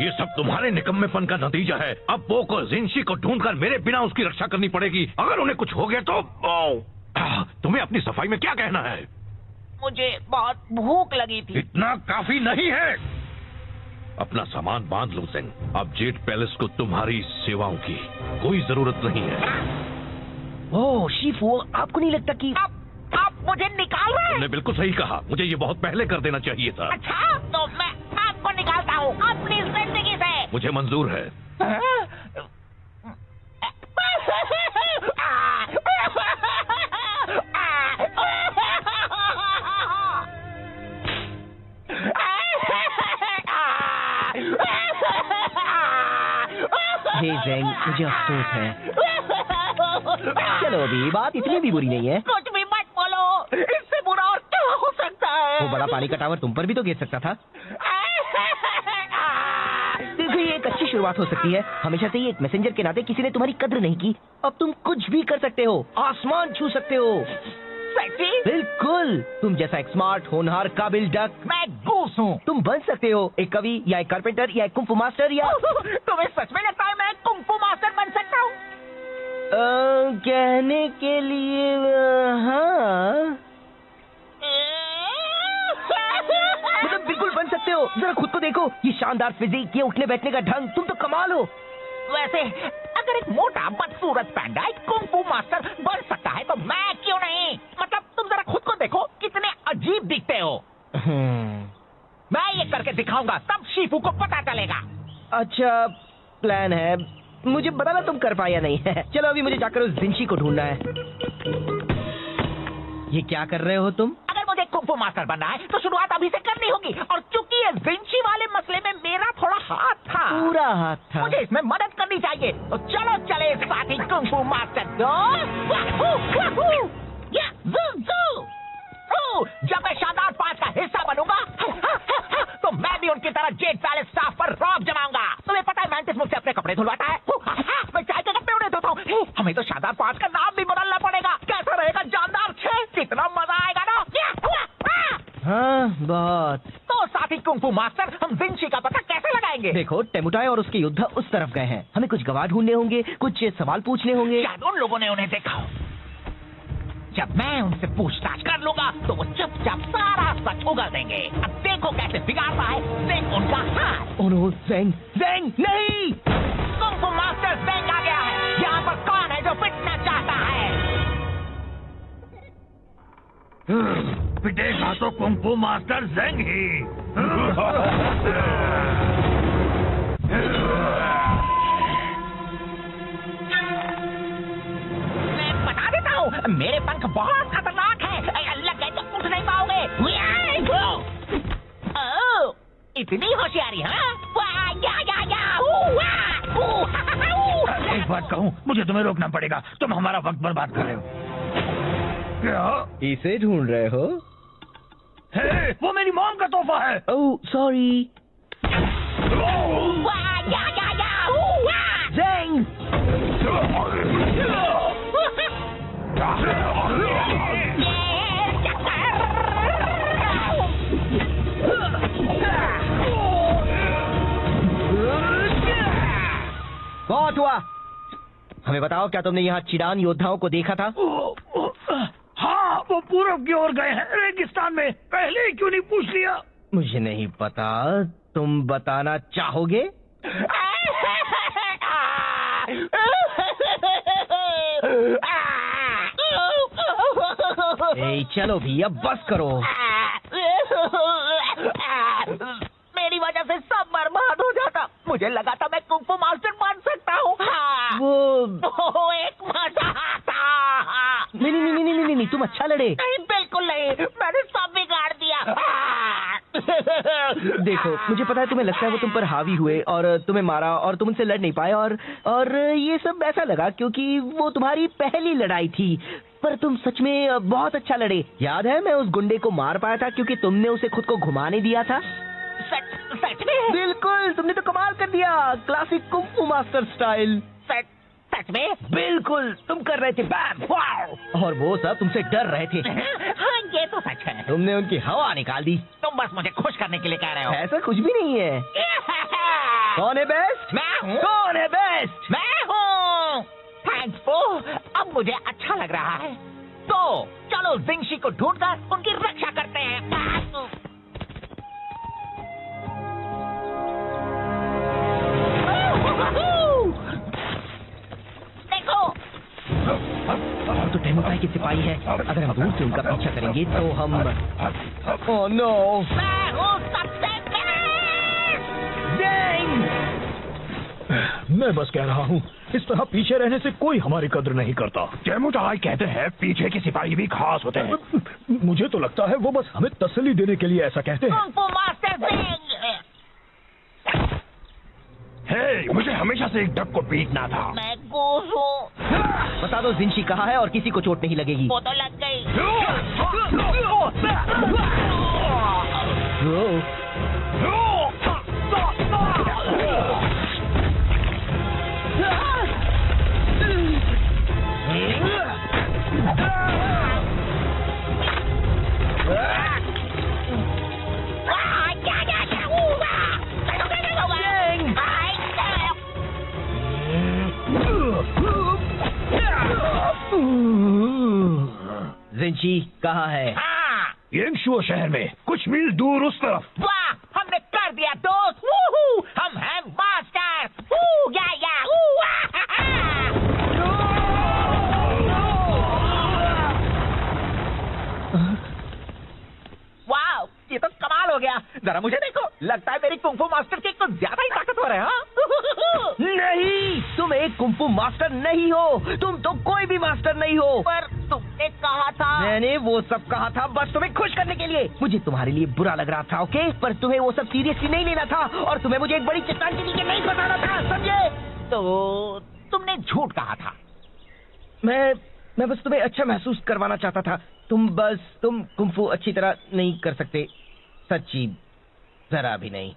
[SPEAKER 4] ये सब तुम्हारे निकम्मेपन का नतीजा है? अब वो को जिनशी को ढूंढकर मेरे बिना उसकी रक्षा करनी पड़ेगी। अगर उन्हें कुछ हो गया तो तुम्हें अपनी सफाई में क्या कहना है?
[SPEAKER 3] मुझे बहुत भूख लगी थी।
[SPEAKER 4] इतना काफी नहीं है। अपना सामान बांध लो ज़ेंग। अब जेट पैलेस को तुम्हारी सेवाओं की कोई जरूरत नहीं है।
[SPEAKER 2] ओह शिफू, आपको नहीं लगता कि
[SPEAKER 3] आप मुझे निकाल रहे हैं?
[SPEAKER 4] तुमने बिल्कुल सही कहा, मुझे ये बहुत पहले कर देना चाहिए था।
[SPEAKER 3] अच्छा, तो मैं आपको निकालता हूँ अपनी जिंदगी से।
[SPEAKER 4] मुझे मंजूर है।
[SPEAKER 2] हे ज़ेंग, मुझे अफसोस है। चलो अभी बात इतनी भी बुरी नहीं है।
[SPEAKER 3] कुछ भी मत बोलो, इससे बुरा और क्या हो सकता है?
[SPEAKER 4] वो
[SPEAKER 2] वो बड़ा पानी का टावर तुम पर भी तो गिर सकता था। देखो, ये एक अच्छी शुरुआत हो सकती है। हमेशा से ही एक मैसेंजर के नाते किसी ने तुम्हारी कद्र नहीं की। अब तुम कुछ भी कर सकते हो, आसमान छू सकते हो। बिल्कुल, तुम जैसा एक स्मार्ट, होनहार, काबिल डक।
[SPEAKER 3] मैं गूस हूँ।
[SPEAKER 2] तुम बन सकते हो एक कवि या एक कारपेंटर या एक कुंफू मास्टर या
[SPEAKER 3] तुम्हें सच में लगता है मैं कुंफू मास्टर बन सकता हूँ?
[SPEAKER 2] कहने के लिए हाँ, मतलब बिल्कुल बन सकते हो। जरा खुद को देखो, ये शानदार फिजिक, ये उठने बैठने का ढंग, तुम तो कमाल हो।
[SPEAKER 3] वैसे अगर एक मोटा बदसूरत पैंडा एक कुंफू मास्टर बन सकता है तो मैं क्यों नहीं? मतलब तुम जरा खुद को देखो, कितने अजीब दिखते हो। मैं ये करके दिखाऊंगा, तब शीफू को पता चलेगा।
[SPEAKER 2] अच्छा प्लान है, मुझे बताना तुम कर पाया नहीं है। चलो अभी मुझे जाकर उस जिंशी को ढूंढना है। ये क्या कर रहे हो तुम?
[SPEAKER 3] अगर मुझे कुंफू मास्टर बनना है तो शुरुआत अभी से करनी होगी, और चूंकि ये जिंशी वाले मसले में मेरा थोड़ा हाथ था,
[SPEAKER 2] पूरा हाथ था।
[SPEAKER 3] मुझे इसमें मदद करनी चाहिए। तो चलो चले साथी कुंफू मास्टर। जब मैं शानदार 5 का हिस्सा बनूंगा तो मैं भी उनकी तरह जेट पैलेस स्टाफ पर रौब जमाऊंगा। तुम्हें पता है मैंटिस मुझसे अपने कपड़े धुलवाता है, मैं चाय के कपड़े उन्हें धोता हूँ। हमें तो शानदार 5 का नाम भी बदलना पड़ेगा। कैसा रहेगा जानदार 6? कितना मजा आएगा ना।
[SPEAKER 2] हाँ बहुत।
[SPEAKER 3] तो साथी कुंफू मास्टर, हम जिंशी का पता कैसे लगाएंगे?
[SPEAKER 2] देखो, टेमुटाई और उसके योद्धा उस तरफ गए हैं। हमें कुछ गवाह ढूंढने होंगे, कुछ सवाल पूछने होंगे।
[SPEAKER 3] शायद उन लोगों ने उन्हें देखा हो। जब मैं उनसे पूछताछ कर लूंगा तो वो चुपचाप सारा सच उगल देंगे। अब देखो कैसे बिगाड़ता है ज़ेंग उनका हाथ।
[SPEAKER 2] ओह नो, ज़ेंग, ज़ेंग नहीं!
[SPEAKER 3] कुंफू मास्टर ज़ेंग आ गया है। यहाँ पर कौन है जो पिटना चाहता है?
[SPEAKER 4] पिटेगा तो कुंफू मास्टर ज़ेंग ही।
[SPEAKER 3] मैं बता देता हूँ, मेरे पंख बहुत खतरनाक हैं। लग गए तो उठ नहीं पाओगे। ओह, इतनी होशियारी, हाँ?
[SPEAKER 4] एक बात कहूँ, मुझे तुम्हें रोकना पड़ेगा। तुम हमारा वक्त बर्बाद कर रहे हो। क्या?
[SPEAKER 2] इसे ढूंढ रहे हो?
[SPEAKER 4] हे, वो मेरी मॉम का तोहफा है।
[SPEAKER 2] Oh sorry. ज़ेंग! बहुत हुआ। हमें बताओ, क्या तुमने यहाँ चिडान योद्धाओं को देखा था?
[SPEAKER 4] हाँ, वो पूरब की ओर गए हैं, रेगिस्तान में। पहले ही क्यों नहीं पूछ लिया?
[SPEAKER 2] मुझे नहीं पता, तुम बताना चाहोगे? ए, चलो भी, अब बस करो।
[SPEAKER 3] मेरी वजह से सब बर्बाद हो जाता। मुझे लगा था मैं कुंफू मास्टर बन सकता हूँ। वो एक मजा आता।
[SPEAKER 2] नहीं, तुम अच्छा लड़े।
[SPEAKER 3] नहीं, बिल्कुल नहीं, मैंने सब बिगाड़ दिया।
[SPEAKER 2] देखो, मुझे पता है तुम्हें लगता है वो तुम पर हावी हुए और तुम्हें मारा और तुम उनसे लड़ नहीं पाए, और ये सब ऐसा लगा क्योंकि वो तुम्हारी पहली लड़ाई थी। पर तुम सच में बहुत अच्छा लड़े। याद है, मैं उस गुंडे को मार पाया था क्योंकि तुमने उसे खुद को घुमाने दिया था।
[SPEAKER 3] सच में?
[SPEAKER 2] बिल्कुल, तुमने तो कमाल कर दिया, क्लासिक कुंफू मास्टर स्टाइल।
[SPEAKER 3] सच में?
[SPEAKER 2] बिल्कुल, तुम कर रहे थे बैम, वाव! और वो सब तुमसे डर रहे थे।
[SPEAKER 3] हाँ, ये तो सच है।
[SPEAKER 2] तुमने उनकी हवा निकाल दी।
[SPEAKER 3] तुम बस मुझे खुश करने के लिए कह रहे हो।
[SPEAKER 2] ऐसा कुछ भी नहीं है। कौन है बेस्ट?
[SPEAKER 3] मैं हूँ।
[SPEAKER 2] कौन है बेस्ट?
[SPEAKER 3] मैं हूँ। थैंक्स पो, अब मुझे अच्छा लग रहा है। तो चलो जिंशी को ढूंढकर उनकी रक्षा करते हैं। देखो,
[SPEAKER 2] तो टेमुटाई के सिपाही है। अगर हम दूर से उनका पीछा करेंगे तो हम ओह नो,
[SPEAKER 3] मैं हूँ सबसे बेस्ट।
[SPEAKER 1] मैं बस कह रहा हूँ, इस तरह पीछे रहने से कोई हमारी कद्र नहीं करता।
[SPEAKER 4] टेमुटाई कहते हैं पीछे के सिपाही भी खास होते हैं।
[SPEAKER 1] मुझे तो लगता है वो बस हमें तसल्ली देने के लिए ऐसा कहते हैं।
[SPEAKER 3] Kung fu master Zeng.
[SPEAKER 4] हे, मुझे हमेशा से एक डक को पीटना था।
[SPEAKER 3] मैं गूस हूँ।
[SPEAKER 2] बता दो जिंशी कहाँ है और किसी को चोट नहीं लगेगी।
[SPEAKER 3] वो तो लग गई।
[SPEAKER 2] जिंशी कहाँ है?
[SPEAKER 3] हाँ,
[SPEAKER 1] येंगशुओ शहर में कुछ मील दूर उस तरफ।
[SPEAKER 3] वाह, हमने कर दिया दोस्त। वूहू, हम हैं मास्टर। वू, या, वू, हा, हा। वाह, ये तो कमाल हो गया। जरा मुझे देखो, लगता है मेरी कुंफू मास्टर की कुछ ज्यादा ही ताकतवर है। हाँ?
[SPEAKER 2] नहीं, तुम एक कुंफू मास्टर नहीं हो। तुम तो कोई भी मास्टर नहीं हो।
[SPEAKER 3] पर तुमने कहा था।
[SPEAKER 2] मैंने वो सब कहा था बस तुम्हें खुश करने के लिए। मुझे तुम्हारे लिए बुरा लग रहा था, ओके? पर तुम्हें वो सब सीरियसली नहीं लेना था और तुम्हें मुझे एक बड़ी चट्टान के नीचे नहीं फंसाना था, समझे?
[SPEAKER 3] तो तुमने झूठ कहा था।
[SPEAKER 2] मैं बस तुम्हें अच्छा महसूस करवाना चाहता था। तुम कुंफू अच्छी तरह नहीं कर सकते, सच्ची जरा भी नहीं।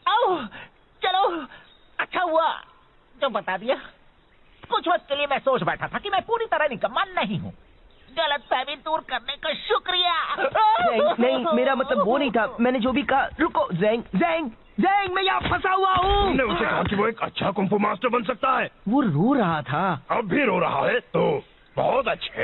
[SPEAKER 3] ओह, चलो अच्छा हुआ जो बता दिया। कुछ वक्त के लिए मैं सोच बैठा था कि मैं पूरी तरह निकम्मा नहीं हूँ। गलतफहमी दूर करने का शुक्रिया।
[SPEAKER 2] नहीं, मेरा मतलब वो नहीं था। मैंने जो भी कहा। रुको, ज़ैंग, मैं यहाँ फंसा हुआ हूँ।
[SPEAKER 1] तुमने उसे कहा कि वो एक अच्छा कुंफू मास्टर बन सकता है।
[SPEAKER 2] वो रो रहा था।
[SPEAKER 1] अब भी रो रहा है तो बहुत अच्छे।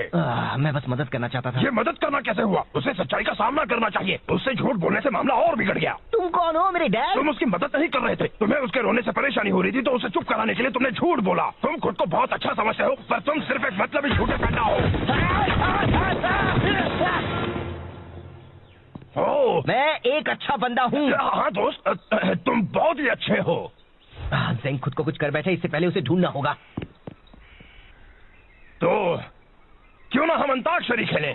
[SPEAKER 2] मैं बस मदद करना चाहता था।
[SPEAKER 1] ये मदद करना कैसे हुआ? उसे सच्चाई का सामना करना चाहिए। उससे झूठ बोलने से मामला और बिगड़ गया।
[SPEAKER 2] तुम कौन हो, मेरे डैड?
[SPEAKER 1] तुम उसकी मदद नहीं कर रहे थे। तुम्हें उसके रोने से परेशानी हो रही थी तो उसे चुप कराने के लिए तुमने झूठ बोला। तुम खुद को बहुत अच्छा समझते हो पर तुम सिर्फ एक मतलबी झूठे पैदा हो।
[SPEAKER 2] मैं एक अच्छा बंदा हूँ।
[SPEAKER 1] हाँ दोस्त, तुम बहुत ही अच्छे हो।
[SPEAKER 2] ज़ैंग खुद को कुछ कर बैठे, इससे पहले उसे ढूंढना होगा।
[SPEAKER 1] तो क्यों ना हम अंताक्षरी खेलें?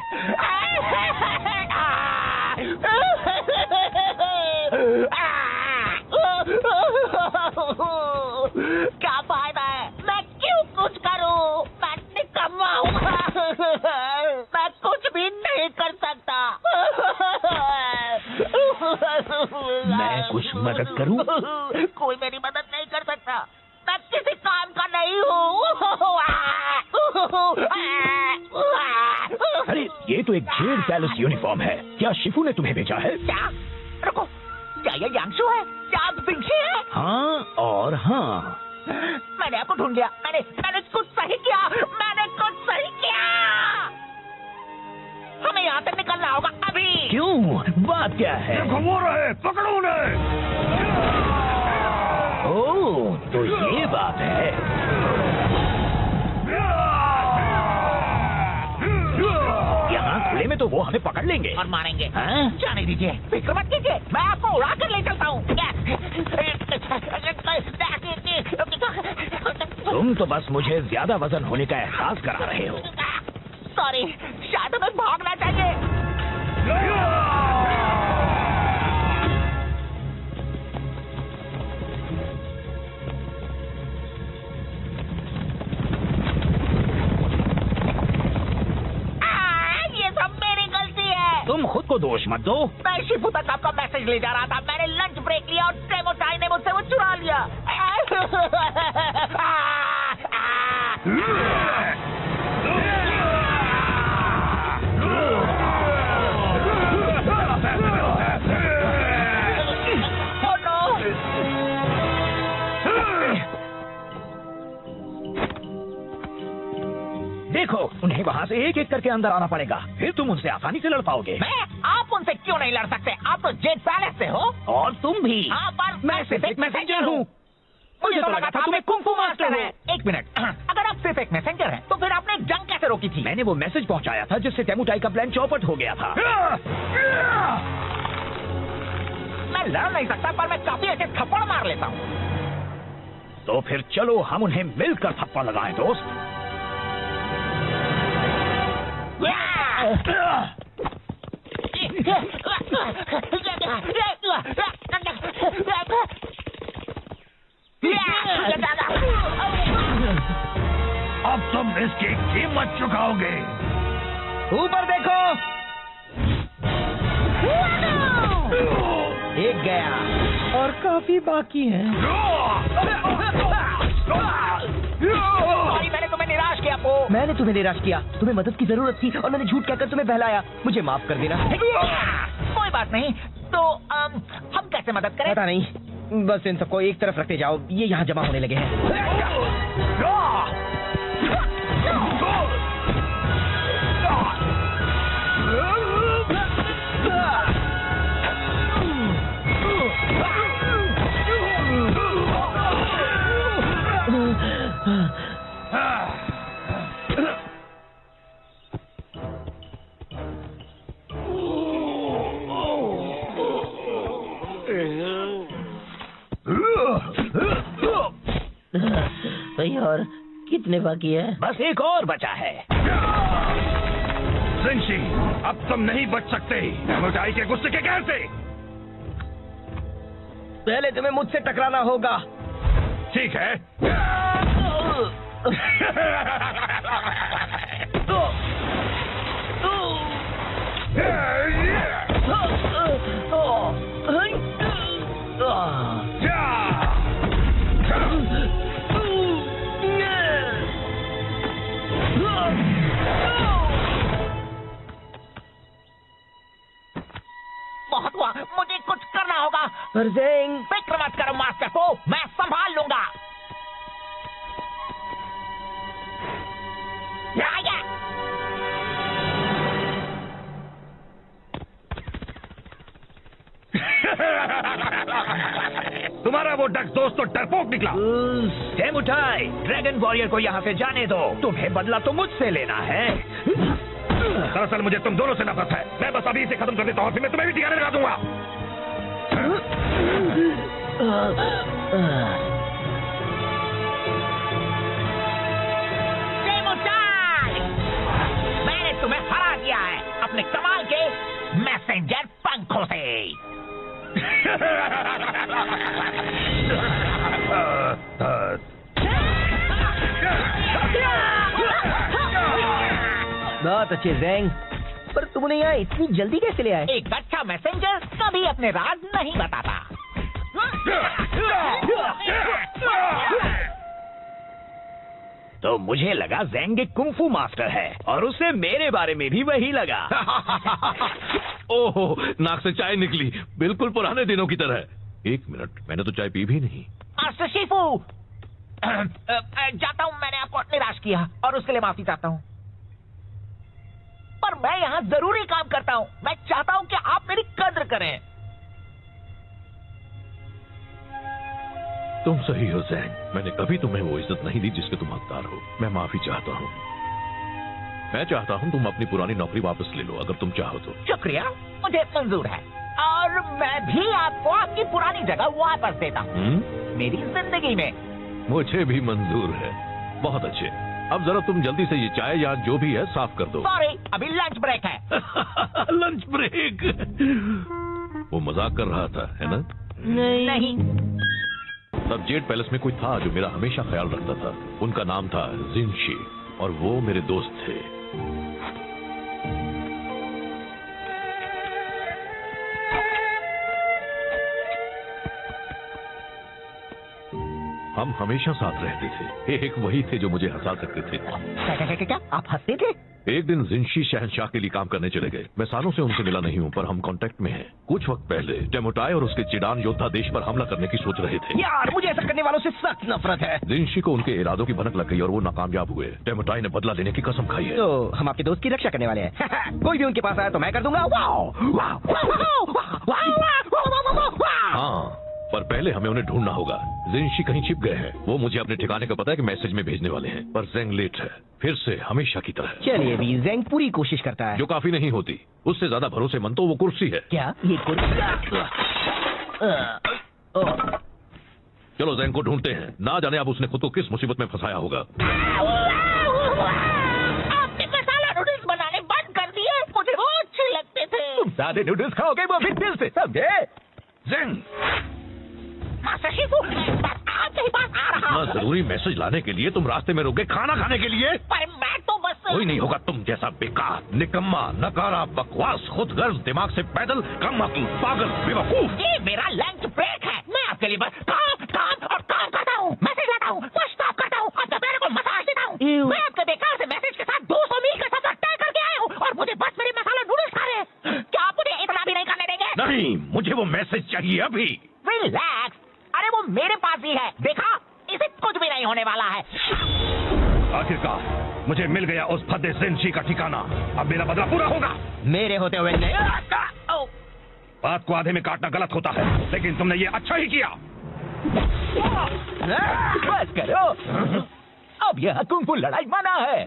[SPEAKER 3] क्या फायदा है? मैं क्यों कुछ करूं? मैं निकम्मा हूँ। मैं कुछ भी नहीं कर सकता।
[SPEAKER 1] मैं कुछ मदद करूं?
[SPEAKER 3] कोई मेरी मदद नहीं कर सकता। मैं किसी काम का नहीं हूँ।
[SPEAKER 1] अरे ये तो एक जेड पैलेस यूनिफॉर्म है। क्या शिफू ने तुम्हें भेजा है?
[SPEAKER 3] क्या? रुको, क्या ये यांगशु है? क्या आप जिंशी है?
[SPEAKER 1] हाँ और हाँ।
[SPEAKER 3] मैंने आपको ढूंढ लिया। मैंने कुछ सही किया। हमें यहाँ से निकलना होगा अभी।
[SPEAKER 1] क्यों? बात क्या है? देखो रहे, पकड़ो उन्हें। ओह, तो ये बात है। यहाँ खुले में तो वो हमें पकड़ लेंगे
[SPEAKER 3] और मारेंगे।
[SPEAKER 1] हाँ?
[SPEAKER 3] जाने दीजिए, फिक्र मत कीजिए, मैं आपको उड़ा कर ले चलता हूँ।
[SPEAKER 1] तुम तो बस मुझे ज्यादा वजन होने का एहसास करा रहे हो।
[SPEAKER 3] सॉरी, शायद हमें भागना चाहिए। ये सब मेरी गलती है।
[SPEAKER 1] तुम खुद को दोष मत दो।
[SPEAKER 3] मैं शिफू तक आपका मैसेज ले जा रहा था। मैंने लंच ब्रेक लिया और डेमो चाय ने मुझसे वो चुरा लिया।
[SPEAKER 1] देखो, उन्हें वहाँ से एक एक करके अंदर आना पड़ेगा, फिर तुम उनसे आसानी से लड़ पाओगे।
[SPEAKER 3] आप उनसे क्यों नहीं लड़ सकते? आप तो जेड पैलेस से हो।
[SPEAKER 1] और तुम भी।
[SPEAKER 3] हाँ, पर
[SPEAKER 1] मैं सिर्फ एक मैसेंजर हूँ। मुझे तो लगा था तुम्हें कुंफू मास्टर है।
[SPEAKER 3] एक मिनट, अगर आप सिर्फ एक मैसेंजर हैं, तो फिर आपने जंग कैसे रोकी थी?
[SPEAKER 1] मैंने वो मैसेज पहुँचाया था जिससे टेमुटाई का प्लान चौपट हो गया था।
[SPEAKER 3] मैं लड़ नहीं सकता, पर मैं काफी अच्छे थप्पड़ मार लेता हूँ।
[SPEAKER 1] तो फिर चलो हम उन्हें मिलकर थप्पड़ लगाएं दोस्त। अब तुम इसकी कीमत चुकाओगे।
[SPEAKER 2] ऊपर देखो। गया और काफी बाकी है।
[SPEAKER 3] सॉरी, मैंने तुम्हें निराश किया पो।
[SPEAKER 2] मैंने तुम्हें निराश किया, तुम्हें मदद की जरूरत थी और मैंने झूठ कहकर तुम्हें बहलाया। मुझे माफ कर देना।
[SPEAKER 3] कोई बात नहीं, तो हम कैसे मदद करें?
[SPEAKER 2] पता नहीं, बस इन सबको एक तरफ रखते जाओ, ये यहाँ जमा होने लगे हैं। भाई और कितने बाकी है?
[SPEAKER 1] बस एक और बचा है।
[SPEAKER 4] जिंशी, अब तुम नहीं बच सकते। डेमोटाई के गुस्से के कहर से।
[SPEAKER 2] पहले तुम्हें मुझसे टकराना होगा।
[SPEAKER 4] ठीक है।
[SPEAKER 3] बहुत हुआ, मुझे कुछ करना होगा।
[SPEAKER 2] पर ज़ेंग,
[SPEAKER 3] फिक्र मत करो मास्टर को, मैं संभाल लूंगा।
[SPEAKER 4] तुम्हारा वो डक दोस्त तो डरपोक निकला।
[SPEAKER 1] डेमोटाई, ड्रैगन वॉरियर को यहाँ से जाने दो। तुम्हें बदला तो मुझसे लेना है।
[SPEAKER 4] दरअसल मुझे तुम दोनों से नफरत है। मैं बस अभी इसे खत्म कर देता हूँ, फिर मैं तुम्हें भी ठिकाने लगा दूंगा।
[SPEAKER 3] डेमोटाई, मैंने तुम्हें हरा दिया है अपने कमाल के मैसेंजर पंखों से।
[SPEAKER 2] बहुत अच्छे ज़ेंग, पर तुमने यहाँ इतनी जल्दी कैसे ले आए?
[SPEAKER 3] एक अच्छा मैसेंजर कभी अपने राज नहीं बताता।
[SPEAKER 1] तो मुझे लगा ज़ेंग एक कुंफू मास्टर है और उसे मेरे बारे में भी वही लगा।
[SPEAKER 4] ओहो, नाक से चाय निकली, बिल्कुल पुराने दिनों की तरह। एक मिनट, मैंने तो चाय पी भी नहीं।
[SPEAKER 3] मास्टर शिफू, जाता हूँ, मैंने आपको निराश किया और उसके लिए माफी चाहता हूँ। पर मैं यहाँ जरूरी काम करता हूँ। मैं चाहता हूँ कि आप मेरी कद्र करें।
[SPEAKER 4] तुम सही हो ज़ेंग, मैंने कभी तुम्हें वो इज्जत नहीं दी जिसके तुम हकदार हो। मैं माफी चाहता हूँ। मैं चाहता हूँ तुम अपनी पुरानी नौकरी वापस ले लो, अगर तुम चाहो तो।
[SPEAKER 3] शुक्रिया, मुझे मंजूर है और मैं भी आपको आपकी पुरानी जगह वापस देता हूँ मेरी जिंदगी में।
[SPEAKER 4] मुझे भी मंजूर है। बहुत अच्छे, अब जरा तुम जल्दी से ये चाय या जो भी है साफ कर दो।
[SPEAKER 3] सॉरी, अभी लंच ब्रेक है।
[SPEAKER 4] Lunch break? वो मजाक कर रहा था, है ना?
[SPEAKER 3] नहीं।
[SPEAKER 4] तब जेड पैलेस में कोई था जो मेरा हमेशा ख्याल रखता था। उनका नाम था जिनशी और वो मेरे दोस्त थे। हम हमेशा साथ रहते थे। एक वही थे जो मुझे हंसा सकते थे।
[SPEAKER 3] क्या आप हंसते थे?
[SPEAKER 4] एक दिन जिनशी शहंशाह के लिए काम करने चले गए। मैं सालों से उनसे मिला नहीं हूँ, पर हम कांटेक्ट में हैं। कुछ वक्त पहले डेमोटाई और उसके चिडान योद्धा देश पर हमला करने की सोच रहे थे।
[SPEAKER 2] यार, मुझे ऐसा करने वालों से सख्त नफरत है।
[SPEAKER 4] जिनशी को उनके इरादों की भनक लग गई और वो नाकामयाब हुए। डेमोटाई ने बदला लेने की कसम खाई है।
[SPEAKER 2] तो हम आपके दोस्त की रक्षा करने वाले हैं। कोई भी उनके पास आया तो मैं कर दूंगा।
[SPEAKER 4] हाँ, पर पहले हमें उन्हें ढूंढना होगा। जिनशी कहीं छिप गए हैं। वो मुझे अपने ठिकाने का पता है कि मैसेज में भेजने वाले हैं, पर ज़ेंग लेट है, फिर से हमेशा की तरह।
[SPEAKER 2] चलिए भी, ज़ेंग पूरी कोशिश करता है।
[SPEAKER 4] जो काफी नहीं होती। उससे ज्यादा भरोसेमंद तो वो कुर्सी है।
[SPEAKER 2] क्या ये कुर्सी?
[SPEAKER 4] चलो ज़ेंग को ढूंढते हैं। ना जाने अब उसने खुद को किस मुसीबत में फंसाया होगा।
[SPEAKER 3] आपने मसाला नूडल्स बनाने बंद कर दिए। मुझे वो अच्छे लगते थे।
[SPEAKER 1] सादे नूडल्स खाओगे वो फिर दिल से, समझे?
[SPEAKER 4] ज़ेंग,
[SPEAKER 3] मास्टर शिफू, मैं बस आपके पास आ रहा हूँ।
[SPEAKER 4] इतना जरूरी मैसेज लाने के लिए तुम रास्ते में रुक गए, खाना खाने के लिए?
[SPEAKER 3] पर मैं तो बस
[SPEAKER 4] कोई नहीं होगा तुम जैसा बेकार, निकम्मा, नकारा, बकवास, खुदगर्ज, दिमाग से पैदल, कम अक्ल, पागल, बेवकूफ।
[SPEAKER 3] ये मेरा लंच ब्रेक है। मैं आपके लिए बस काम काम और काम करता हूँ, मैसेज लाता हूँ, पुश ऑफ करता हूँ, आपके पैर को मसाज देता हूँ। मैं आपके बेकार से मैसेज के साथ 200 मील का सफर तय करके आया हूँ और मुझे बस मेरे मसाला नूडल्स खा रहे हैं। क्या आप मुझे इतना भी नहीं करने देंगे?
[SPEAKER 4] नहीं, मुझे वो मैसेज चाहिए अभी।
[SPEAKER 3] रिलैक्स, अरे वो मेरे पास ही है, देखा, इसे कुछ भी नहीं होने वाला है।
[SPEAKER 4] आखिरकार मुझे मिल गया उस भद्दे जिनशी का ठिकाना। अब मेरा बदला पूरा होगा।
[SPEAKER 2] मेरे होते हुए नहीं।
[SPEAKER 4] बात को आधे में काटना गलत होता है, लेकिन तुमने ये अच्छा ही किया।
[SPEAKER 3] बस करो, अब यह कुंग फू लड़ाई मना है।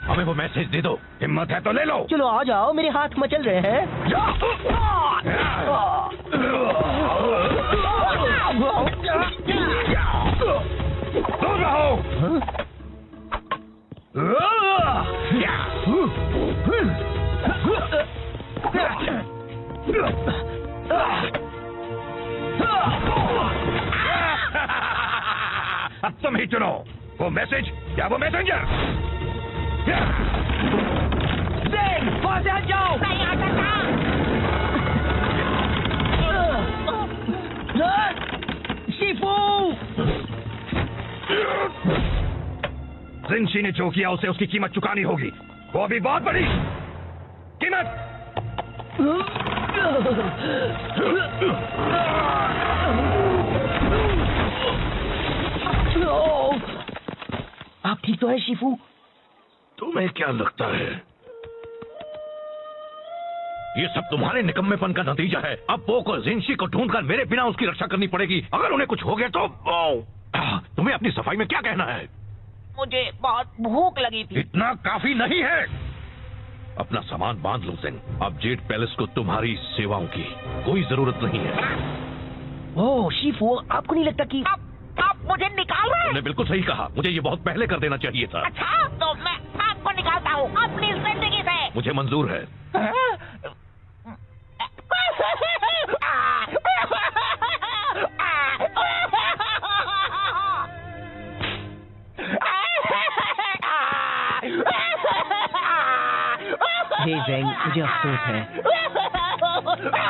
[SPEAKER 4] हमें वो मैसेज दे दो, हिम्मत है तो ले लो।
[SPEAKER 2] चलो आ जाओ, मेरे हाथ मचल रहे हैं।
[SPEAKER 4] दूर रहो। अब तुम ही चुनो, वो मैसेज या वो मैसेंजर।
[SPEAKER 2] वहां से हट जाओ।
[SPEAKER 3] नहीं आ सकता।
[SPEAKER 2] शिफू,
[SPEAKER 4] जिनशी ने जो किया उसे उसकी कीमत चुकानी होगी, वो भी बहुत बड़ी कीमत।
[SPEAKER 2] आप ठीक तो है शिफू?
[SPEAKER 4] तुम्हें क्या लगता है ये सब तुम्हारे निकम्मेपन का नतीजा है? अब पो को जिनशी को ढूंढकर मेरे बिना उसकी रक्षा करनी पड़ेगी। अगर उन्हें कुछ हो गया तो तुम्हें अपनी सफाई में क्या कहना है?
[SPEAKER 3] मुझे बहुत भूख लगी थी।
[SPEAKER 4] इतना काफी नहीं है। अपना सामान बांध लो जिन। अब जेड पैलेस को तुम्हारी सेवाओं की कोई जरूरत नहीं है।
[SPEAKER 2] ओह शिफू, आपको नहीं लगता कि
[SPEAKER 3] आप मुझे निकाल रहे हैं?
[SPEAKER 4] तुमने बिल्कुल सही कहा, मुझे ये बहुत पहले कर देना चाहिए था।
[SPEAKER 3] अच्छा, तो मैं आपको निकालता हूँ अपनी जिंदगी से।
[SPEAKER 4] मुझे मंजूर है।
[SPEAKER 2] हे ज़ेंग, मुझे अफसोस है।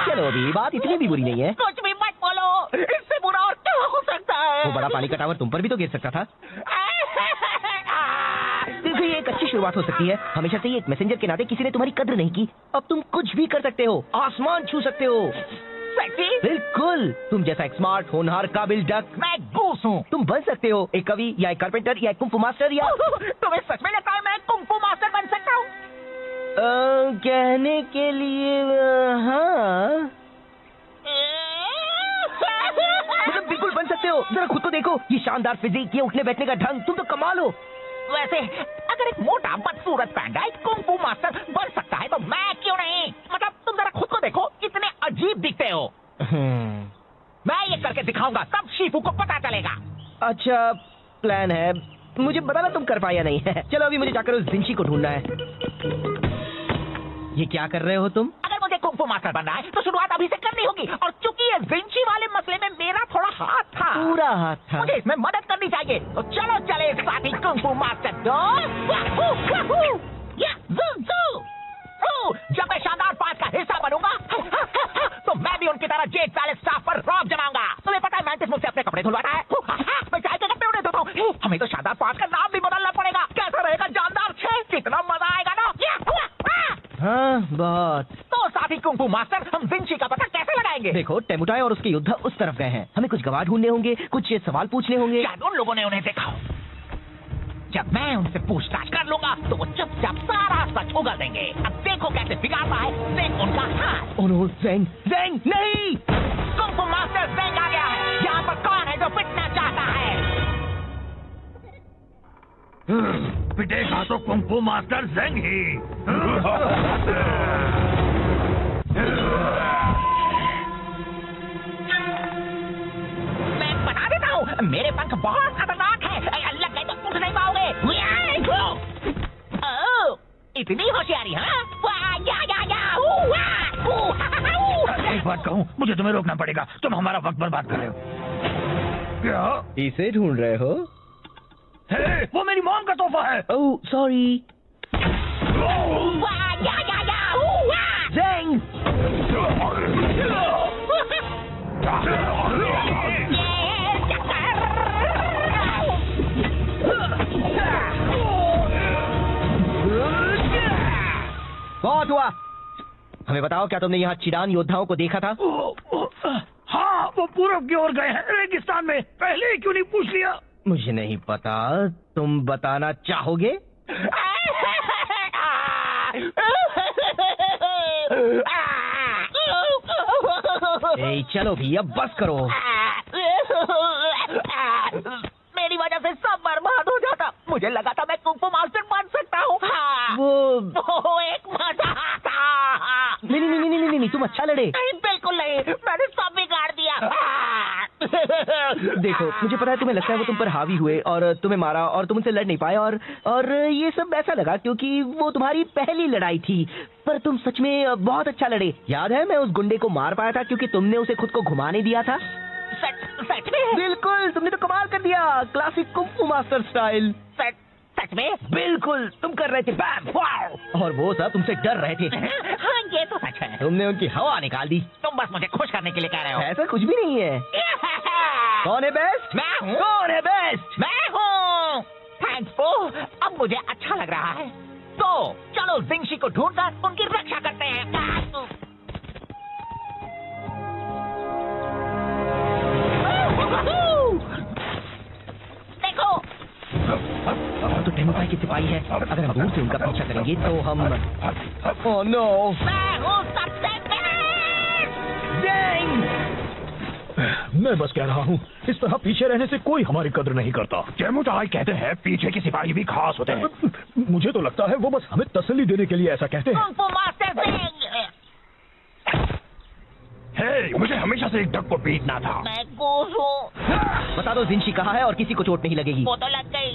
[SPEAKER 2] चलो अभी बात इतनी भी बुरी नहीं है।
[SPEAKER 3] कुछ भी मत बोलो, इससे बुरा और क्या हो सकता है?
[SPEAKER 2] वो बड़ा पानी का टावर तुम पर भी तो गिर सकता था। देखो ये एक अच्छी शुरुआत हो सकती है। हमेशा से ही एक मैसेंजर के नाते किसी ने तुम्हारी कद्र नहीं की। अब तुम कुछ भी कर सकते हो, आसमान छू सकते हो।
[SPEAKER 3] सेक्सी?
[SPEAKER 2] बिल्कुल, तुम जैसा एक स्मार्ट, होनहार, काबिल डक।
[SPEAKER 3] मैं गूस हूँ।
[SPEAKER 2] तुम बन सकते हो एक कवि या एक कारपेंटर या एक कुंग फू मास्टर या
[SPEAKER 3] तुम्हें सच में लगता है मैं कुंग फू मास्टर बन सकता हूँ?
[SPEAKER 2] कहने के लिए हाँ, मतलब बिल्कुल बन सकते हो। जरा खुद को देखो, ये शानदार फिजिक, ये उठने बैठने का ढंग, तुम तो कमाल हो।
[SPEAKER 3] वैसे अगर एक मोटा बदसूरत पैंडा एक कुंग फू मास्टर बन सकता है तो मैं क्यों नहीं? मतलब तुम जरा खुद को देखो, कितने अजीब दिखते हो। मैं ये करके दिखाऊंगा, तब शिफू को पता चलेगा।
[SPEAKER 2] अच्छा प्लान है, मुझे बताना तुम कर पाया नहीं है। चलो अभी मुझे जाकर उस जिनशी को ढूंढना है। ये क्या कर रहे हो तुम?
[SPEAKER 3] अगर मुझे कुंग फू मास्टर बनना है तो शुरुआत अभी से करनी होगी, और चूंकि ये जिनशी वाले मसले में मेरा थोड़ा हाथ था,
[SPEAKER 2] पूरा हाथ था।
[SPEAKER 3] मुझे इसमें मदद करनी चाहिए। तो चलो चले साथी कुंग फू मास्टर जब मैं शानदार पांच का हिस्सा बनूंगा तो मैं भी उनकी तरह जेड पैलेस स्टाफ पर रौब जमाऊंगा। तुम्हें पता है मैंटिस मुझसे अपने कपड़े धुलवाता है, मैं चाय के कपड़े उन्हें धोता हूँ। हमें तो शानदार पांच का नाम भी बदलना पड़ेगा। कैसा रहेगा जानदार 6? कितना मजा आएगा ना।
[SPEAKER 2] हाँ बहुत।
[SPEAKER 3] तो साथी कुंग फू मास्टर, हम जिनशी का पता कैसे लगाएंगे?
[SPEAKER 2] देखो टेमुटाई और उसके योद्धा उस तरफ गए हैं। हमें कुछ गवाह ढूंढने होंगे, कुछ सवाल पूछने होंगे।
[SPEAKER 3] शायद उन लोगों ने उन्हें देखा हो। जब मैं उनसे पूछताछ कर लूंगा तो वो चुपचाप सारा सच उगल देंगे। अब देखो कैसे बिगाड़ता है ज़ेंग उनका हाथ।
[SPEAKER 2] ओह नो, ज़ेंग, ज़ेंग नहीं!
[SPEAKER 3] कुंग फू मास्टर ज़ेंग आ गया है। यहाँ पर कौन है जो पिटना चाहता है?
[SPEAKER 4] पिटेगा तो कुंग फू मास्टर ज़ेंग ही।
[SPEAKER 3] मैं बता देता हूँ, मेरे पंख बहुत खतरनाक है। लग गए तो उठ नहीं पाओगे। इतनी होशियारी, हाँ?
[SPEAKER 1] एक बात कहूँ, मुझे तुम्हें रोकना पड़ेगा। तुम हमारा वक्त बर्बाद कर रहे हो। क्या?
[SPEAKER 2] इसे ढूंढ रहे हो?
[SPEAKER 1] हे, वो मेरी मॉम का तोहफा है।
[SPEAKER 2] Oh sorry. ज़ेंग! बहुत हुआ। हमें बताओ, क्या तुमने यहाँ चिडान योद्धाओं को देखा था?
[SPEAKER 1] हाँ, वो पूरब की ओर गए हैं, रेगिस्तान में। पहले ही क्यों नहीं पूछ लिया?
[SPEAKER 2] मुझे नहीं पता, तुम बताना चाहोगे? ए, चलो भी, अब बस करो।
[SPEAKER 3] मेरी वजह से सब बर्बाद हो जाता। मुझे लगा था मैं कुंग फू मास्टर बन सकता हूँ। वो एक मजा था।
[SPEAKER 2] नहीं, तुम अच्छा लड़े।
[SPEAKER 3] नहीं, बिल्कुल नहीं, मैंने सब बिगाड़ दिया।
[SPEAKER 2] देखो, मुझे पता है तुम्हें लगता है वो तुम पर हावी हुए और तुम्हें मारा और तुम उनसे लड़ नहीं पाए और ये सब ऐसा लगा क्योंकि वो तुम्हारी पहली लड़ाई थी। पर तुम सच में बहुत अच्छा लड़े। याद है, मैं उस गुंडे को मार पाया था क्योंकि तुमने उसे खुद को घुमाने दिया था।
[SPEAKER 3] सच में?
[SPEAKER 2] बिल्कुल, तुमने तो कमाल कर दिया, क्लासिक कुंग फू मास्टर स्टाइल।
[SPEAKER 3] सच में?
[SPEAKER 2] बिल्कुल, तुम कर रहे थे बैम वाओ, और वो सब तुमसे डर रहे थे।
[SPEAKER 3] हाँ, ये तो सच है।
[SPEAKER 2] तुमने उनकी हवा निकाल दी।
[SPEAKER 3] तुम बस मुझे खुश करने के लिए कह रहे हो।
[SPEAKER 2] ऐसा कुछ भी नहीं है। कौन है बेस्ट?
[SPEAKER 3] मैं हूँ।
[SPEAKER 2] कौन है बेस्ट?
[SPEAKER 3] मैं हूँ। थैंक्स फू, अब मुझे अच्छा लग रहा है। तो चलो जिंगशी को ढूंढकर उनकी रक्षा करते हैं। देखो,
[SPEAKER 2] तो टेमुपाई के सिपाही है। अगर हम दूर से उनका पीछा करेंगे तो हम ओह नो,
[SPEAKER 3] मैं हूँ सबसे बेस्ट।
[SPEAKER 1] मैं बस कह रहा हूँ, इस तरह पीछे रहने से कोई हमारी कद्र नहीं करता। जेमुटाई कहते हैं पीछे के सिपाही भी खास होते हैं। मुझे तो लगता है वो बस हमें तसल्ली देने के लिए ऐसा कहते हैं।
[SPEAKER 3] कुंग फू मास्टर ज़ेंग।
[SPEAKER 1] हे, मुझे हमेशा से एक डक को पीटना था।
[SPEAKER 3] मैं गोस हूँ।
[SPEAKER 2] बता दो जिंशी कहाँ है और किसी को चोट नहीं लगेगी।
[SPEAKER 3] वो तो लग गई।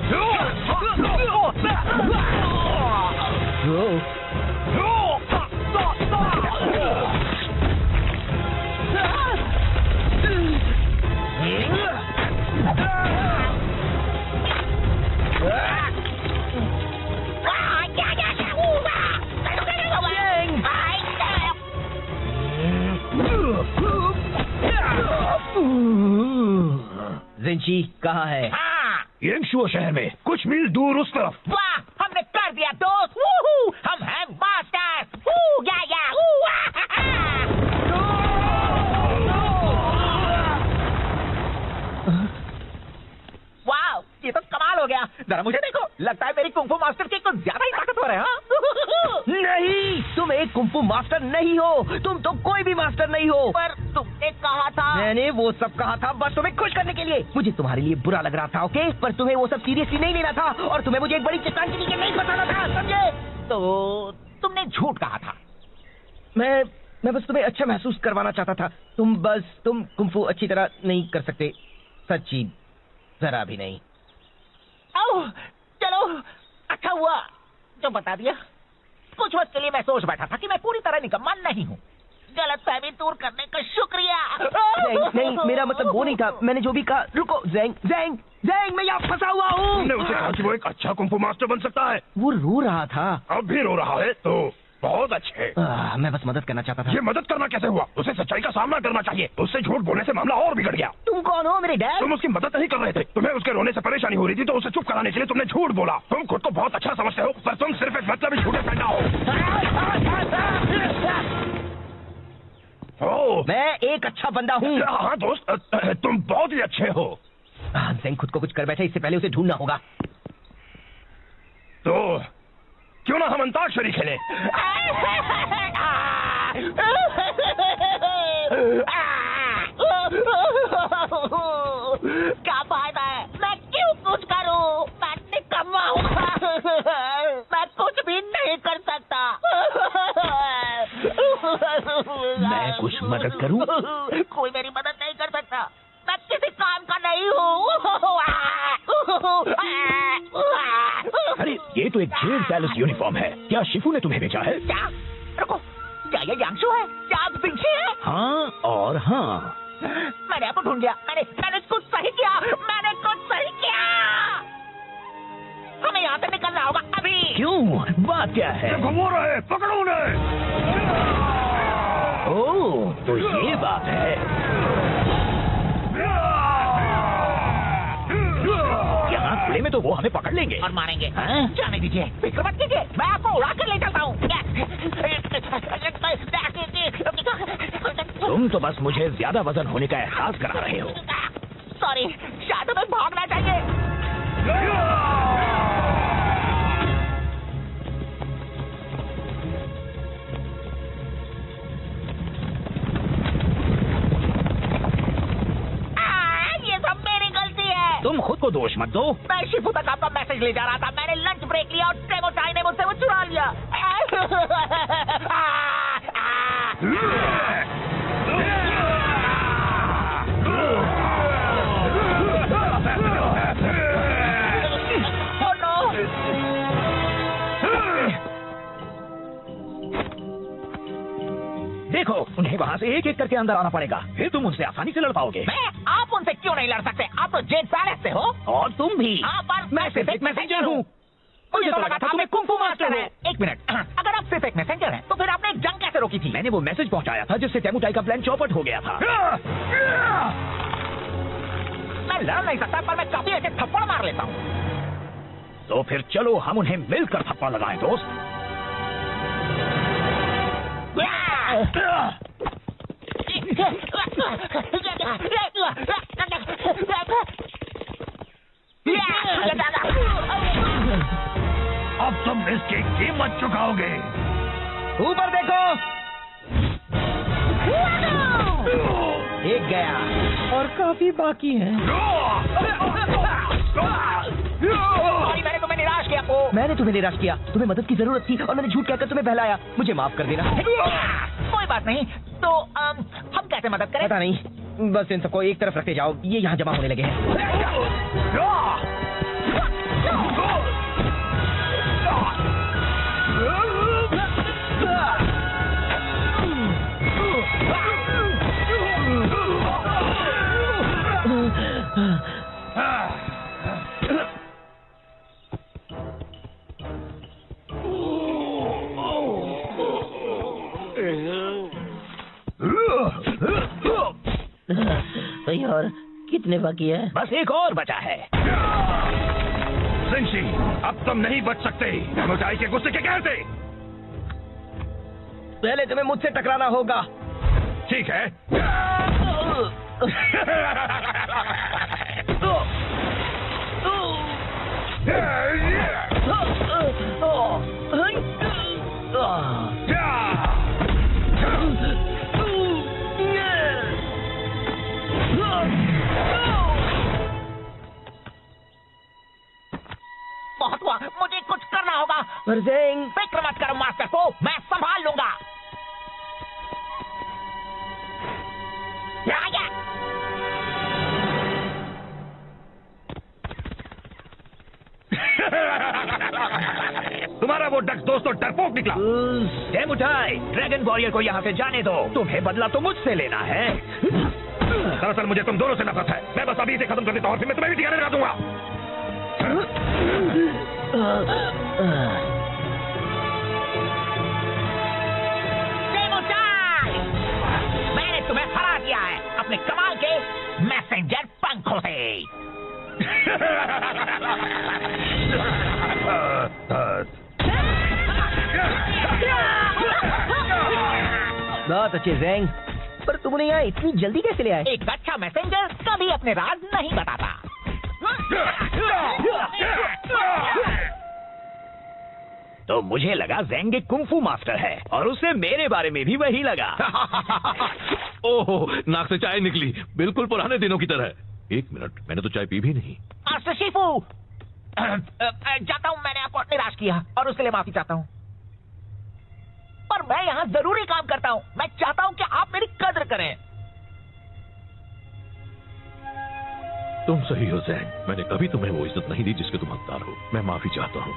[SPEAKER 2] जिंशी कहाँ है?
[SPEAKER 3] हाँ,
[SPEAKER 1] येंगशुओ शहर में कुछ मील दूर उस तरफ।
[SPEAKER 3] वाह, हमने कर दिया दोस्त। वूहू, हम हैं मास्टर। वू, या, वू, वाह, ये तो कमाल हो गया। जरा मुझे देखो, लगता है मेरी कुंग फू मास्टर की कुछ ज्यादा ही ताकतवर है। हाँ?
[SPEAKER 2] नहीं, तुम एक कुंग फू मास्टर नहीं हो। तुम तो कोई भी मास्टर नहीं हो।
[SPEAKER 3] पर तुमने कहा था।
[SPEAKER 2] मैंने वो सब कहा था बस तुम्हें खुश करने के लिए। मुझे तुम्हारे लिए बुरा लग रहा था, ओके? पर तुम्हें वो सब सीरियसली नहीं लेना था और तुम्हें मुझे एक बड़ी चट्टान के नीचे नहीं बताना था, समझे?
[SPEAKER 3] तो तुमने झूठ कहा था।
[SPEAKER 2] मैं बस तुम्हें अच्छा महसूस करवाना चाहता था। तुम कुंग फू अच्छी तरह नहीं कर सकते, सच्ची जरा भी नहीं।
[SPEAKER 3] ओह, चलो, अच्छा हुआ जो बता दिया। कुछ वक्त के लिए मैं सोच बैठा था कि मैं पूरी तरह निकम्मा नहीं हूँ। गलतफहमी दूर करने का शुक्रिया।
[SPEAKER 2] नहीं, मेरा मतलब वो नहीं था। मैंने जो भी कहा। रुको, ज़ेंग, मैं यहाँ फंसा हुआ हूँ।
[SPEAKER 1] तुमने उसे कहा कि वो एक अच्छा कुंग फू मास्टर बन सकता है।
[SPEAKER 2] वो रो रहा था।
[SPEAKER 1] अब भी रो रहा है तो बहुत अच्छे।
[SPEAKER 2] मैं बस मदद करना चाहता था।
[SPEAKER 1] ये मदद करना कैसे हुआ? उसे सच्चाई का सामना करना चाहिए। उससे झूठ बोलने से मामला और बिगड़ गया।
[SPEAKER 2] तुम कौन हो, मेरे डैड?
[SPEAKER 1] तुम उसकी मदद नहीं कर रहे थे। तुम्हें उसके रोने से परेशानी हो रही थी तो उसे चुप कराने के लिए तुमने झूठ बोला। तुम खुद को बहुत अच्छा समझते हो पर तुम सिर्फ एक मतलबी झूठे पैदा हो।
[SPEAKER 2] मैं एक अच्छा बंदा हूँ।
[SPEAKER 1] हाँ दोस्त, तुम बहुत ही अच्छे हो।
[SPEAKER 2] ज़ेंग खुद को कुछ कर बैठे, इससे पहले उसे ढूंढना होगा।
[SPEAKER 1] तो क्यों ना हम अंताक्षरी खेलें?
[SPEAKER 3] क्या फायदा है? मैं क्यों कुछ करूं? मैं निकम्मा हूँ। मैं कुछ भी नहीं कर सकता।
[SPEAKER 2] मैं कुछ मदद करूं?
[SPEAKER 3] कोई मेरी मदद नहीं कर सकता। मैं किसी काम का नहीं हूँ।
[SPEAKER 1] अरे ये तो एक जेल पैलेस यूनिफॉर्म है। क्या शिफू ने तुम्हें भेजा है?
[SPEAKER 3] क्या? रुको, क्या ये यांगशु है? क्या आप जिंगशी है?
[SPEAKER 1] हाँ और हाँ।
[SPEAKER 3] मैंने आपको ढूंढ लिया। मैंने कुछ सही किया। मैंने कुछ सही किया। यहाँ से निकलना होगा अभी।
[SPEAKER 2] क्यों? बात क्या है?
[SPEAKER 1] घुमा रहे, पकड़ो उन्हें।
[SPEAKER 2] ओह, तो ये बात है। यहाँ खुले में तो वो हमें पकड़ लेंगे
[SPEAKER 3] और मारेंगे।
[SPEAKER 2] हाँ?
[SPEAKER 3] जाने दीजिए, फिक्र मत कीजिए, मैं आपको उड़ा कर ले चलता हूँ।
[SPEAKER 2] तुम तो बस मुझे ज्यादा वजन होने का एहसास करा रहे हो।
[SPEAKER 3] सॉरी, शायद हमें भागना चाहिए। ये सब मेरी गलती है।
[SPEAKER 2] तुम खुद को दोष मत दो।
[SPEAKER 3] मैं शिफू तक आपका मैसेज ले जा रहा था, मैंने लंच ब्रेक लिया और टेमोचाई ने मुझसे वो चुरा लिया।
[SPEAKER 2] देखो, उन्हें वहाँ से एक एक करके अंदर आना पड़ेगा, फिर तुम उनसे आसानी से लड़ पाओगे।
[SPEAKER 3] मैं? आप उनसे क्यों नहीं लड़ सकते? आप तो जेट पैलेस से हो।
[SPEAKER 2] और तुम भी।
[SPEAKER 3] हाँ, पर
[SPEAKER 2] मैं सिर्फ एक मैसेंजर हूँ।
[SPEAKER 3] मुझे तो लगा था मैं कुंफू मास्टर है। एक मिनट, अगर आप सिर्फ एक मैसेंजर हैं, तो फिर आपने एक जंग कैसे रोकी थी?
[SPEAKER 2] मैंने वो मैसेज पहुँचाया था जिससे टेमुटाई का प्लान चौपट हो गया था।
[SPEAKER 3] मैं लड़ नहीं सकता, पर मैं काफी ऐसे थप्पड़ मार लेता हूँ।
[SPEAKER 2] तो फिर चलो हम उन्हें मिलकर थप्पड़ लगाएं, दोस्त।
[SPEAKER 1] अब तुम इसकी कीमत चुकाओगे।
[SPEAKER 2] ऊपर देखो। एक गया और काफी बाकी है।
[SPEAKER 3] मैंने तुम्हें निराश किया।
[SPEAKER 2] मैंने तुम्हें निराश किया, तुम्हें मदद की जरूरत थी और मैंने झूठ कहकर तुम्हें बहलाया। मुझे माफ कर देना।
[SPEAKER 3] कोई बात नहीं, तो हम कैसे मदद करें?
[SPEAKER 2] पता नहीं, बस इन सबको एक तरफ रखते जाओ, ये यहाँ जमा होने लगे हैं।
[SPEAKER 5] भाई और कितने बाकी है?
[SPEAKER 2] बस एक और बचा है।
[SPEAKER 1] जिंशी, अब तुम नहीं बच सकते। टेमुटाई के गुस्से के कहर से।
[SPEAKER 2] पहले तुम्हें मुझसे टकराना होगा।
[SPEAKER 1] ठीक है।
[SPEAKER 3] बहुत हुआ, मुझे कुछ करना होगा।
[SPEAKER 2] परजेंग,
[SPEAKER 3] फिक्र मत करो मास्टर को, मैं संभाल लूंगा।
[SPEAKER 1] तुम्हारा वो डक दोस्त तो डरपोक निकला।
[SPEAKER 2] टेमुटाई, ड्रैगन वॉरियर को यहाँ से जाने दो। तुम्हें बदला तो मुझसे लेना है।
[SPEAKER 1] दरअसल मुझे तुम दोनों से नफरत है। मैं बस अभी इसे खत्म कर देता हूँ और फिर मैं तुम्हें भी ठिकाने लगा दूंगा।
[SPEAKER 3] टेमुटाई, मैंने तुम्हें हरा दिया है अपने कमाल के मैसेंजर पंखों से।
[SPEAKER 2] बहुत अच्छे ज़ेंग, पर तुम नहीं आए, इतनी जल्दी कैसे ले आए?
[SPEAKER 3] एक अच्छा मैसेंजर कभी अपने राज नहीं बताता।
[SPEAKER 2] तो मुझे लगा ज़ेंग एक कुंफू मास्टर है और उसे मेरे बारे में भी वही लगा।
[SPEAKER 4] ओहो, नाक से चाय निकली, बिल्कुल पुराने दिनों की तरह। एक मिनट, मैंने तो चाय पी भी नहीं।
[SPEAKER 3] मास्टर शिफू, जाता हूँ, मैंने आपको निराश किया और उसके लिए माफी चाहता हूँ। पर मैं यहाँ जरूरी काम करता हूँ। मैं चाहता हूँ कि आप मेरी कद्र करें।
[SPEAKER 4] तुम सही हो ज़ेंग, मैंने कभी तुम्हें वो इज्जत नहीं दी जिसके तुम हकदार हो। मैं माफी चाहता हूँ।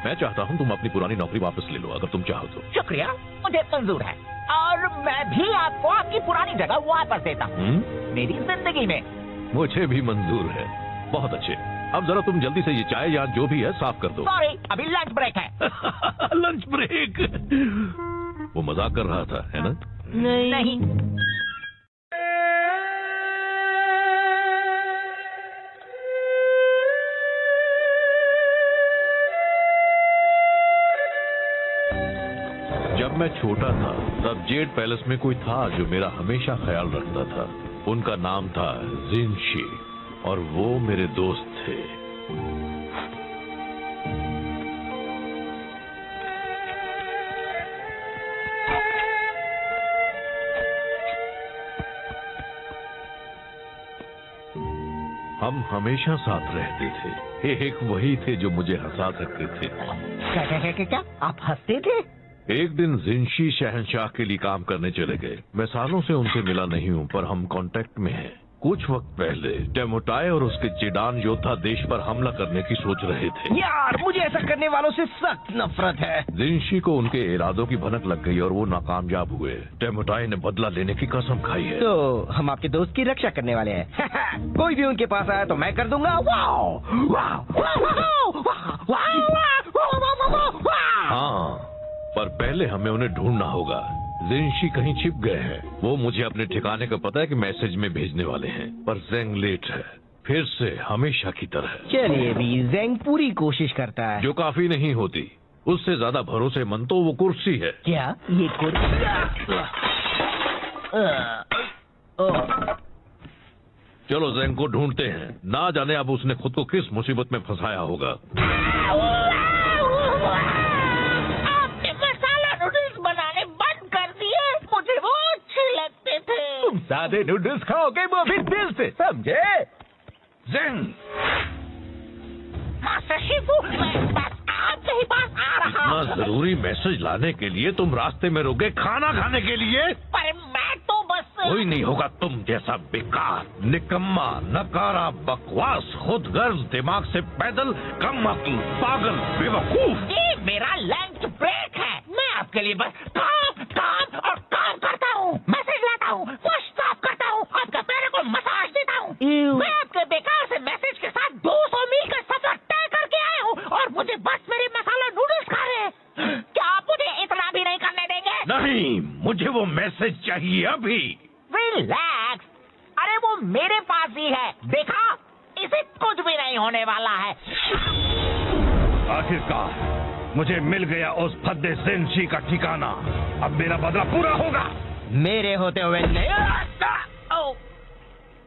[SPEAKER 4] मैं चाहता हूँ तुम अपनी पुरानी नौकरी वापस ले लो, अगर तुम चाहो तो।
[SPEAKER 3] शुक्रिया, मुझे मंजूर है और मैं भी आपको आपकी पुरानी जगह वापस देता हूँ। मेरी जिंदगी में।
[SPEAKER 4] मुझे भी मंजूर है। बहुत अच्छे, अब जरा तुम जल्दी से ये चाय या जो भी है साफ कर दो।
[SPEAKER 3] सॉरी, अभी लंच ब्रेक है।
[SPEAKER 4] Lunch break. वो मजाक कर रहा था, है ना?
[SPEAKER 3] नहीं।
[SPEAKER 4] जब मैं छोटा था तब जेड पैलेस में कोई था जो मेरा हमेशा ख्याल रखता था। उनका नाम था जिनशी और वो मेरे दोस्त थे। हम हमेशा साथ रहते थे। एक वही थे जो मुझे हंसा सकते थे।
[SPEAKER 3] क्या? आप हंसते थे?
[SPEAKER 4] एक दिन जिनशी शहंशाह के लिए काम करने चले गए। मैं सालों से उनसे मिला नहीं हूँ, पर हम कांटेक्ट में हैं। कुछ वक्त पहले टेमोटाई और उसके जेडान योद्धा देश पर हमला करने की सोच रहे थे।
[SPEAKER 2] यार, मुझे ऐसा करने वालों से सख्त नफरत है।
[SPEAKER 4] जिनशी को उनके इरादों की भनक लग गई और वो नाकामयाब हुए। टेमोटाई ने बदला लेने की कसम खाई है।
[SPEAKER 2] तो हम आपके दोस्त की रक्षा करने वाले हैं। कोई भी उनके पास आया तो मैं कर दूंगा। Wow, wow, wow, wow.
[SPEAKER 4] हाँ, पर पहले हमें उन्हें ढूंढना होगा। जिनशी कहीं छिप गए हैं। वो मुझे अपने ठिकाने का पता है कि मैसेज में भेजने वाले हैं, पर जेंग लेट है, फिर से हमेशा की तरह।
[SPEAKER 2] चलिए भी, जेंग पूरी कोशिश करता है।
[SPEAKER 4] जो काफी नहीं होती। उससे ज्यादा भरोसेमंद तो वो कुर्सी है।
[SPEAKER 2] क्या ये कुर्सी?
[SPEAKER 4] चलो जेंग को ढूंढते हैं। ना जाने अब उसने खुद को किस मुसीबत में फंसाया होगा।
[SPEAKER 1] सादे नूडल्स खाओगे, वो भी दिल से, समझे?
[SPEAKER 4] जेंग,
[SPEAKER 3] मास्टर शिफू, मैं बस आपके ही पास आ रहा हूँ।
[SPEAKER 4] इतना जरूरी मैसेज लाने के लिए तुम रास्ते में रुके खाना खाने के लिए?
[SPEAKER 3] पर मैं तो बस
[SPEAKER 4] कोई नहीं होगा तुम जैसा बेकार, निकम्मा, नकारा, बकवास, खुद गर्म, दिमाग से पैदल, कम अक्ल, पागल, बेवकूफ।
[SPEAKER 3] ये मेरा लंच ब्रेक है। मैं आपके लिए बस काम काम और काम करता हूँ। मैसेज लाता हूँ, वॉश साफ करता हूँ, आपके पैरों को मसाज देता हूँ। मैं आपके बेकार से मैसेज के साथ 200 मील का सफर तय करके आया हूँ और मुझे बस मेरे मसाला नूडल्स खा रहे हैं। क्या आप मुझे इतना भी नहीं करने देंगे?
[SPEAKER 4] नहीं, मुझे वो मैसेज चाहिए अभी।
[SPEAKER 3] रिलैक्स, अरे वो मेरे पास ही है, देखा? इसे कुछ भी नहीं होने वाला है।
[SPEAKER 1] आखिरकार मुझे मिल गया उस भद्दे जिनशी का ठिकाना। अब मेरा बदला पूरा होगा।
[SPEAKER 2] मेरे होते हुए नहीं।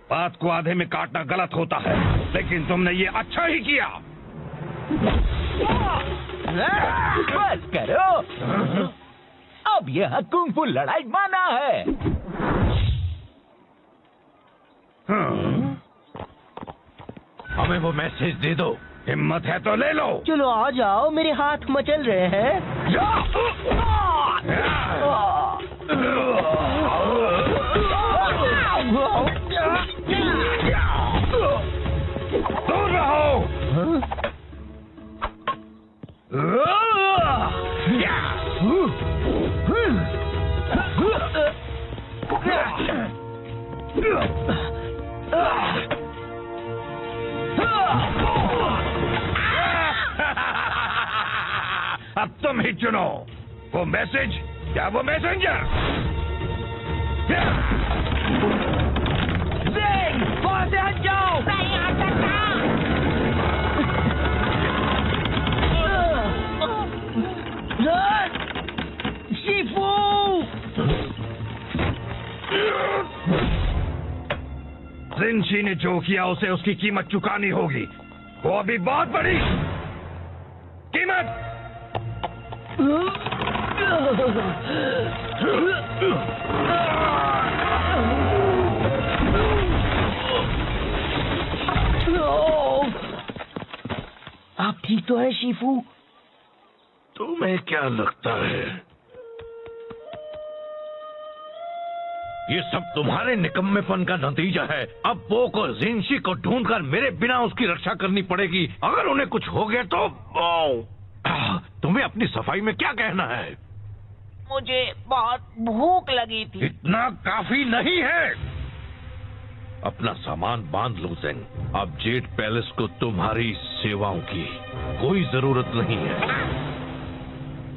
[SPEAKER 1] बात को आधे में काटना गलत होता है, लेकिन तुमने ये अच्छा ही किया।
[SPEAKER 2] बस करो, अब यह कुंग-फू लड़ाई माना है।
[SPEAKER 4] हमें वो मैसेज दे दो।
[SPEAKER 1] हिम्मत है तो ले लो।
[SPEAKER 2] चलो आ जाओ, मेरे हाथ मचल रहे हैं।
[SPEAKER 1] दूर रहो। अब तुम ही चुनो, वो मैसेज या वो मैसेंजर।
[SPEAKER 2] वहाँ से हट जाओ।
[SPEAKER 3] नहीं आ सकता।
[SPEAKER 2] शिफू,
[SPEAKER 1] जिनशी ने जो किया उसे उसकी कीमत चुकानी होगी। वो अभी बहुत बड़ी कीमत।
[SPEAKER 2] आप ठीक तो है शिफू?
[SPEAKER 4] तुम्हें क्या लगता है ये सब तुम्हारे निकम्मेपन का नतीजा है? अब वो को जिनशी को ढूंढकर मेरे बिना उसकी रक्षा करनी पड़ेगी। अगर उन्हें कुछ हो गया तो तुम्हें अपनी सफाई में क्या कहना है?
[SPEAKER 3] मुझे बहुत भूख लगी थी।
[SPEAKER 1] इतना काफी नहीं है।
[SPEAKER 4] अपना सामान बांध लो ज़ेंग। अब जेड पैलेस को तुम्हारी सेवाओं की कोई जरूरत नहीं है।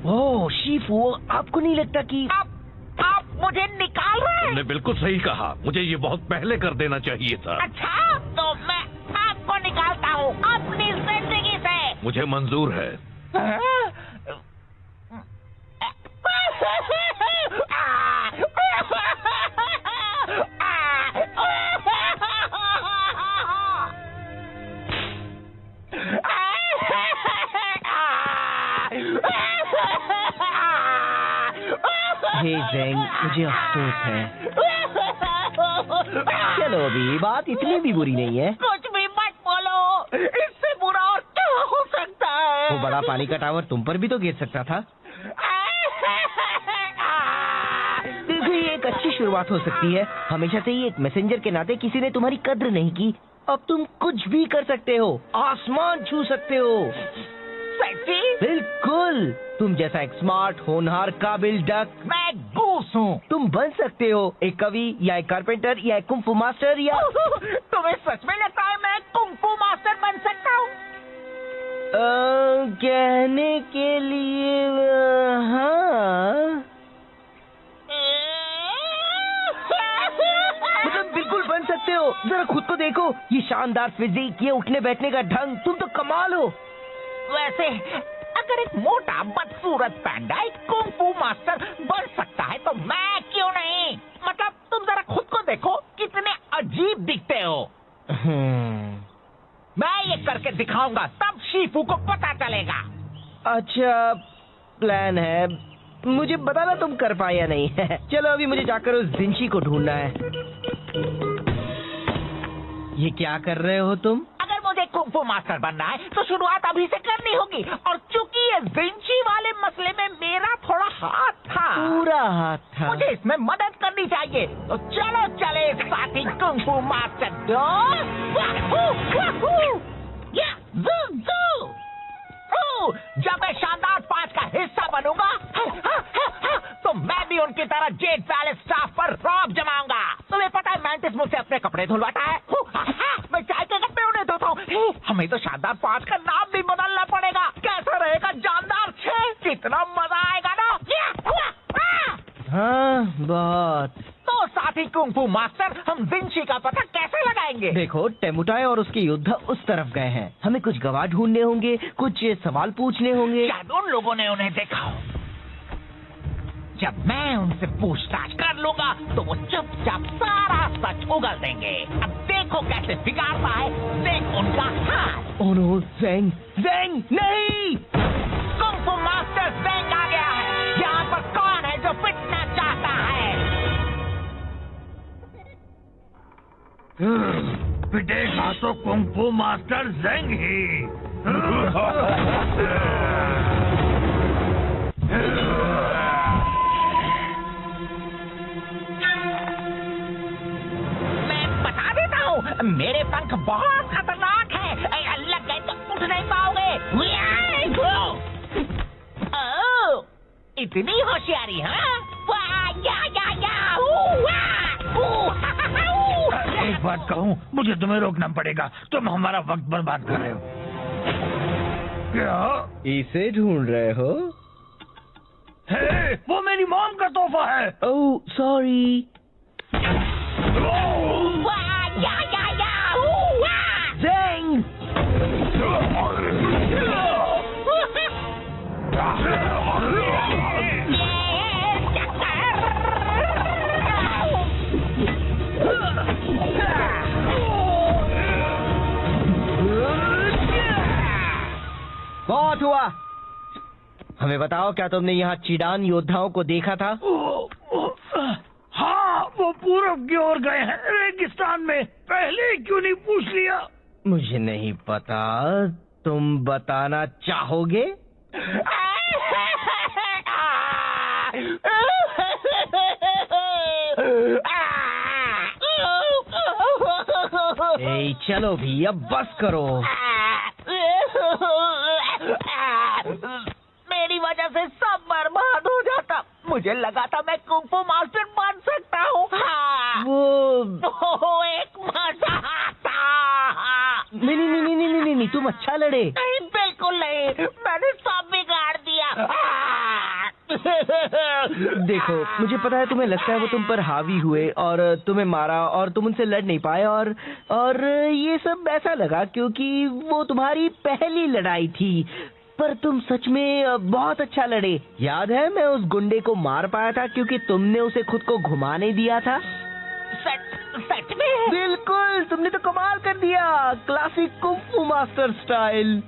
[SPEAKER 2] ओह शिफू, आपको नहीं लगता कि
[SPEAKER 3] आप मुझे निकाल रहे हैं?
[SPEAKER 4] तुमने बिल्कुल सही कहा, मुझे ये बहुत पहले कर देना चाहिए था।
[SPEAKER 3] अच्छा, तो मैं आपको निकालता हूँ अपनी जिंदगी से।
[SPEAKER 4] मुझे मंजूर है।
[SPEAKER 2] हे ज़ेंग, मुझे अफसोस है। चलो अभी बात इतनी भी बुरी नहीं है।
[SPEAKER 3] कुछ भी मत बोलो, इससे बुरा और क्या हो सकता है?
[SPEAKER 2] वो बड़ा पानी का टावर तुम पर भी तो गिर सकता था। देखो, ये एक अच्छी शुरुआत हो सकती है। हमेशा से ही एक मैसेंजर के नाते किसी ने तुम्हारी कद्र नहीं की। अब तुम कुछ भी कर सकते हो, आसमान छू सकते हो।
[SPEAKER 3] सच्ची?
[SPEAKER 2] बिल्कुल, तुम जैसा एक स्मार्ट, होनहार, काबिल डक।
[SPEAKER 3] मैं गूस हूँ।
[SPEAKER 2] तुम बन सकते हो एक कवि या एक कारपेंटर या एक कुंफू मास्टर या
[SPEAKER 3] तुम्हें सच में लगता है मैं कुंफू मास्टर बन सकता हूँ?
[SPEAKER 2] कहने के लिए हाँ, मतलब बिल्कुल बन सकते हो। जरा खुद को देखो, ये शानदार फिजिक, ये उठने बैठने का ढंग, तुम तो कमाल हो।
[SPEAKER 3] वैसे अगर एक मोटा बदसूरत पैंडा एक कुंफू मास्टर बन सकता है तो मैं क्यों नहीं? मतलब तुम जरा खुद को देखो, कितने अजीब दिखते हो। मैं ये करके दिखाऊंगा, तब शिफू को पता चलेगा।
[SPEAKER 2] अच्छा प्लान है, मुझे बताना तुम कर पाए या नहीं। चलो अभी मुझे जाकर उस जिंशी को ढूंढना है। ये क्या कर रहे हो तुम?
[SPEAKER 3] अगर मुझे कुंफू मास्टर बनना है तो शुरुआत अभी से करनी होगी, और चूंकि ये जिंशी वाले मसले में मेरा थोड़ा हाथ था,
[SPEAKER 2] पूरा हाथ था,
[SPEAKER 3] मुझे इसमें मदद करनी चाहिए। तो चलो चले साथी कुंफू मास्टर। जब मैं शानदार 5 का हिस्सा बनूंगा तो मैं भी उनकी तरह जेड पैलेस स्टाफ पर रौब जमाऊंगा। तुम्हें पता है मैंटिस मुझसे अपने कपड़े धुलवाता है, मैं चाय के कपड़े उन्हें धोता हूँ। हमें तो शानदार 5 का नाम भी बदलना पड़ेगा। कैसा रहेगा जानदार 6? कितना मजा आएगा ना।
[SPEAKER 2] हाँ बहुत।
[SPEAKER 3] तो साथी कुंफू मास्टर, हम जिंशी का पता कैसे लगाएंगे?
[SPEAKER 2] देखो, टेमुटाई और उसके योद्धा उस तरफ गए हैं। हमें कुछ गवाह ढूंढने होंगे, कुछ सवाल पूछने होंगे।
[SPEAKER 3] शायद उन लोगों ने उन्हें देखा हो। जब मैं उनसे पूछताछ कर लूंगा तो वो चुपचाप सारा सच उगल देंगे। अब देखो कैसे बिगाड़ता है, देख उनका हाथ।
[SPEAKER 2] ओह नो, ज़ेंग, ज़ेंग नहीं!
[SPEAKER 3] कुंफू मास्टर ज़ेंग आ गया है। यहाँ पर कौन है जो पिटना चाहता है?
[SPEAKER 4] पिटेगा तो कुंफू मास्टर ज़ेंग ही।
[SPEAKER 3] मैं बता देता हूँ, मेरे पंख बहुत खतरनाक है। लग गए तो उठ नहीं पाओगे। ओह, इतनी होशियारी, हाँ?
[SPEAKER 1] एक बात कहूँ, मुझे तुम्हें रोकना पड़ेगा। तुम हमारा वक्त बर्बाद कर रहे हो। क्या
[SPEAKER 2] इसे ढूंढ रहे हो?
[SPEAKER 1] है? वो मेरी मॉम का तोहफा है।
[SPEAKER 2] Oh sorry. ज़ेंग! बहुत हुआ। हमें बताओ, क्या तुमने यहाँ चीडान योद्धाओं को देखा था?
[SPEAKER 1] हाँ, वो पूरब की ओर गए हैं, रेगिस्तान में। पहले क्यों नहीं पूछ लिया?
[SPEAKER 2] मुझे नहीं पता, तुम बताना चाहोगे? ए, चलो भी, अब बस करो।
[SPEAKER 3] मेरी वजह से सब बर्बाद हो जाता। मुझे लगा था मैं कुंफू मास्टर बन सकता हूँ। हाँ।
[SPEAKER 2] वो
[SPEAKER 3] एक
[SPEAKER 2] नहीं, तुम अच्छा लड़े।
[SPEAKER 3] नहीं, बिल्कुल नहीं, मैंने सब बिगाड़ दिया।
[SPEAKER 2] देखो, मुझे पता है तुम्हें लगता है वो तुम पर हावी हुए और तुम्हें मारा और तुम उनसे लड़ नहीं पाए और ये सब ऐसा लगा क्योंकि वो तुम्हारी पहली लड़ाई थी। पर तुम सच में बहुत अच्छा लड़े। याद है मैं उस गुंडे को मार पाया था क्योंकि तुमने उसे खुद को घुमाने दिया था।
[SPEAKER 3] सच में?
[SPEAKER 2] बिल्कुल, तुमने तो कमाल कर दिया, क्लासिक कुंफू मास्टर स्टाइल।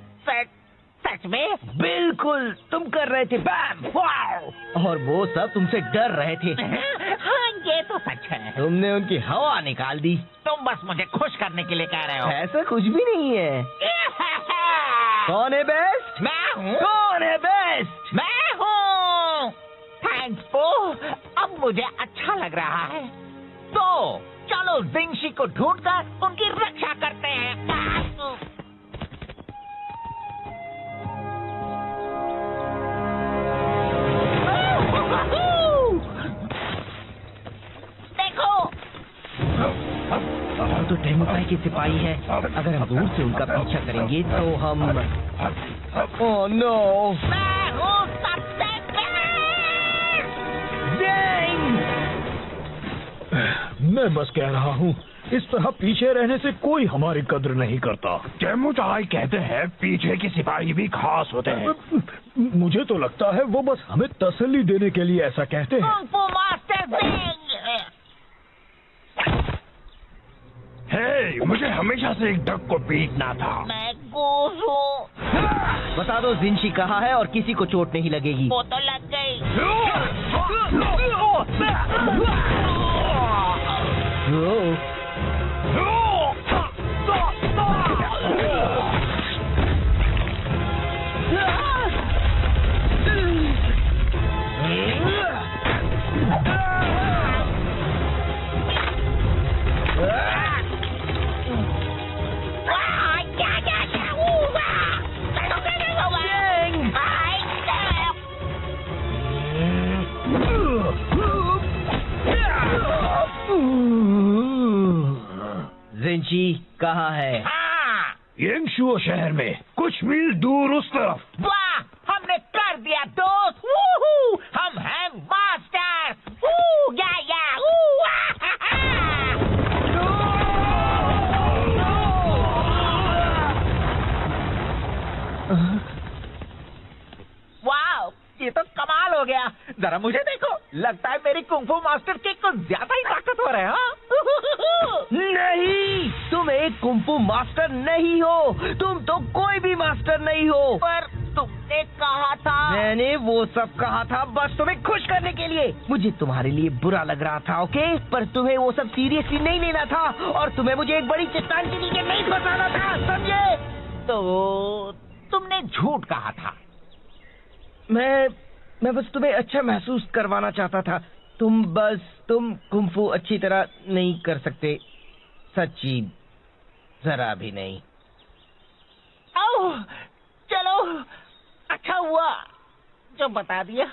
[SPEAKER 3] सच में?
[SPEAKER 2] बिल्कुल, तुम कर रहे थे बैम वाओ, और वो सब तुमसे डर रहे थे।
[SPEAKER 3] हाँ, ये तो सच है।
[SPEAKER 2] तुमने उनकी हवा निकाल दी।
[SPEAKER 3] तुम बस मुझे खुश करने के लिए कह रहे हो।
[SPEAKER 2] ऐसा कुछ भी नहीं है। कौन है बेस्ट?
[SPEAKER 3] मैं हूँ।
[SPEAKER 2] कौन है बेस्ट?
[SPEAKER 3] मैं हूँ। थैंक्स पो, अब मुझे अच्छा लग रहा है। तो चलो जिंशी को ढूंढकर उनकी रक्षा करते हैं। देखो,
[SPEAKER 2] तो टेमुकाई के सिपाही है। अगर हम दूर से उनका पीछा करेंगे तो हम ओह नो,
[SPEAKER 3] मैं हूँ सबसे बेस्ट।
[SPEAKER 1] मैं बस कह रहा हूँ, इस तरह पीछे रहने से कोई हमारी कद्र नहीं करता।
[SPEAKER 4] चेमुचाई कहते हैं पीछे के सिपाही भी खास होते हैं।
[SPEAKER 1] मुझे तो लगता है वो बस हमें तसल्ली देने के लिए ऐसा कहते हैं।
[SPEAKER 3] कुंफू मास्टर जिंग।
[SPEAKER 4] हे, मुझे हमेशा से एक डक को पीटना था।
[SPEAKER 3] मैं गूस हूँ।
[SPEAKER 2] बता दो जिंशी कहाँ है और किसी को चोट नहीं लगेगी।
[SPEAKER 3] वो तो लग गई।
[SPEAKER 2] जिंशी कहाँ है?
[SPEAKER 3] हाँ,
[SPEAKER 1] येंगशुओ शहर में कुछ मील दूर उस तरफ।
[SPEAKER 3] वाह, हमने कर दिया दोस्त। वूहू, हम हैं मास्टर। वू, या, वू, वाह, ये तो कमाल हो गया। जरा मुझे देखो, लगता है मेरी कुंफू मास्टर की कुछ ज्यादा ही ताकतवर है। हाँ?
[SPEAKER 2] नहीं, तुम एक कुंफू मास्टर नहीं हो। तुम तो कोई भी मास्टर नहीं हो।
[SPEAKER 3] पर तुमने कहा था।
[SPEAKER 2] मैंने वो सब कहा था बस तुम्हें खुश करने के लिए। मुझे तुम्हारे लिए बुरा लग रहा था, ओके? पर तुम्हें वो सब सीरियसली नहीं लेना था और तुम्हें मुझे एक बड़ी चट्टान के नीचे नहीं फंसाना था, समझे?
[SPEAKER 3] तो तुमने झूठ कहा था।
[SPEAKER 2] मैं बस तुम्हें अच्छा महसूस करवाना चाहता था। तुम कुंफू अच्छी तरह नहीं कर सकते, सच्ची जरा भी नहीं।
[SPEAKER 3] ओह, चलो, अच्छा हुआ जो बता दिया।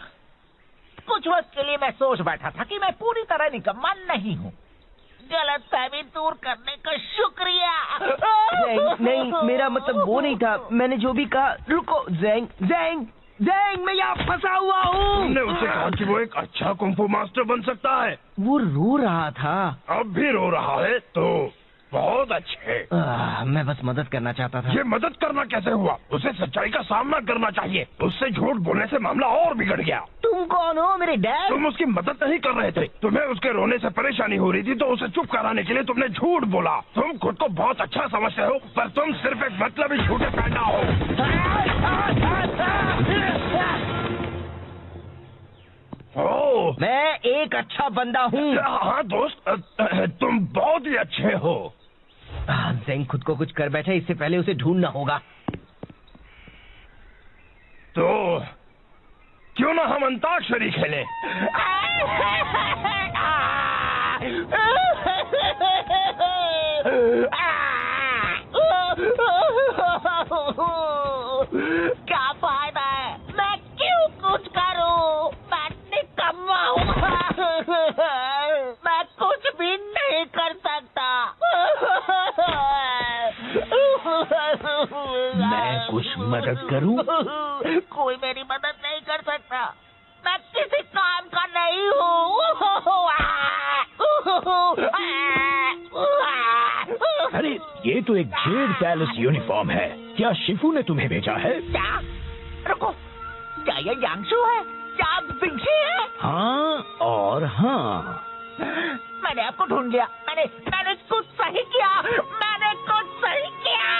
[SPEAKER 3] कुछ वक्त के लिए मैं सोच बैठा था कि मैं पूरी तरह निकम्मा नहीं हूँ। गलतफहमी दूर करने का शुक्रिया।
[SPEAKER 2] नहीं, मेरा मतलब वो नहीं था। मैंने जो भी कहा। रुको, ज़ेंग, मैं यहाँ फंसा हुआ हूँ।
[SPEAKER 4] तुमने उसे कहा कि वो एक अच्छा कुंफू मास्टर बन सकता है।
[SPEAKER 2] वो रो रहा था।
[SPEAKER 4] अब भी रो रहा है तो बहुत अच्छे।
[SPEAKER 2] मैं बस मदद करना चाहता था।
[SPEAKER 4] ये मदद करना कैसे हुआ? उसे सच्चाई का सामना करना चाहिए। उससे झूठ बोलने से मामला और बिगड़ गया।
[SPEAKER 2] तुम कौन हो, मेरे डैड?
[SPEAKER 4] तुम उसकी मदद नहीं कर रहे थे। तुम्हें उसके रोने से परेशानी हो रही थी तो उसे चुप कराने के लिए तुमने झूठ बोला। तुम खुद को बहुत अच्छा समझते हो पर तुम सिर्फ एक मतलबी झूठे पैदा हो। ओह,
[SPEAKER 2] मैं एक अच्छा बंदा हूँ।
[SPEAKER 4] हाँ दोस्त, तुम बहुत ही अच्छे हो।
[SPEAKER 2] ज़ेंग खुद को कुछ कर बैठे, इससे पहले उसे ढूंढना होगा।
[SPEAKER 4] तो क्यों ना हम अंताक्षरी खेलें?
[SPEAKER 3] क्या फायदा है? मैं क्यों कुछ करूं? मैं निकम्मा हूँ। मैं कुछ भी नहीं कर सकता।
[SPEAKER 1] मदद करूं?
[SPEAKER 3] कोई मेरी मदद नहीं कर सकता, मैं किसी काम का नहीं हूँ।
[SPEAKER 1] अरे ये तो एक जेड पैलेस यूनिफॉर्म है। क्या शिफू ने तुम्हें भेजा है?
[SPEAKER 3] क्या? रुको, क्या ये यांगशु है? क्या आप जिंगशी है?
[SPEAKER 1] हाँ और हाँ।
[SPEAKER 3] मैंने आपको ढूंढ लिया। मैंने कुछ सही किया। मैंने कुछ सही किया।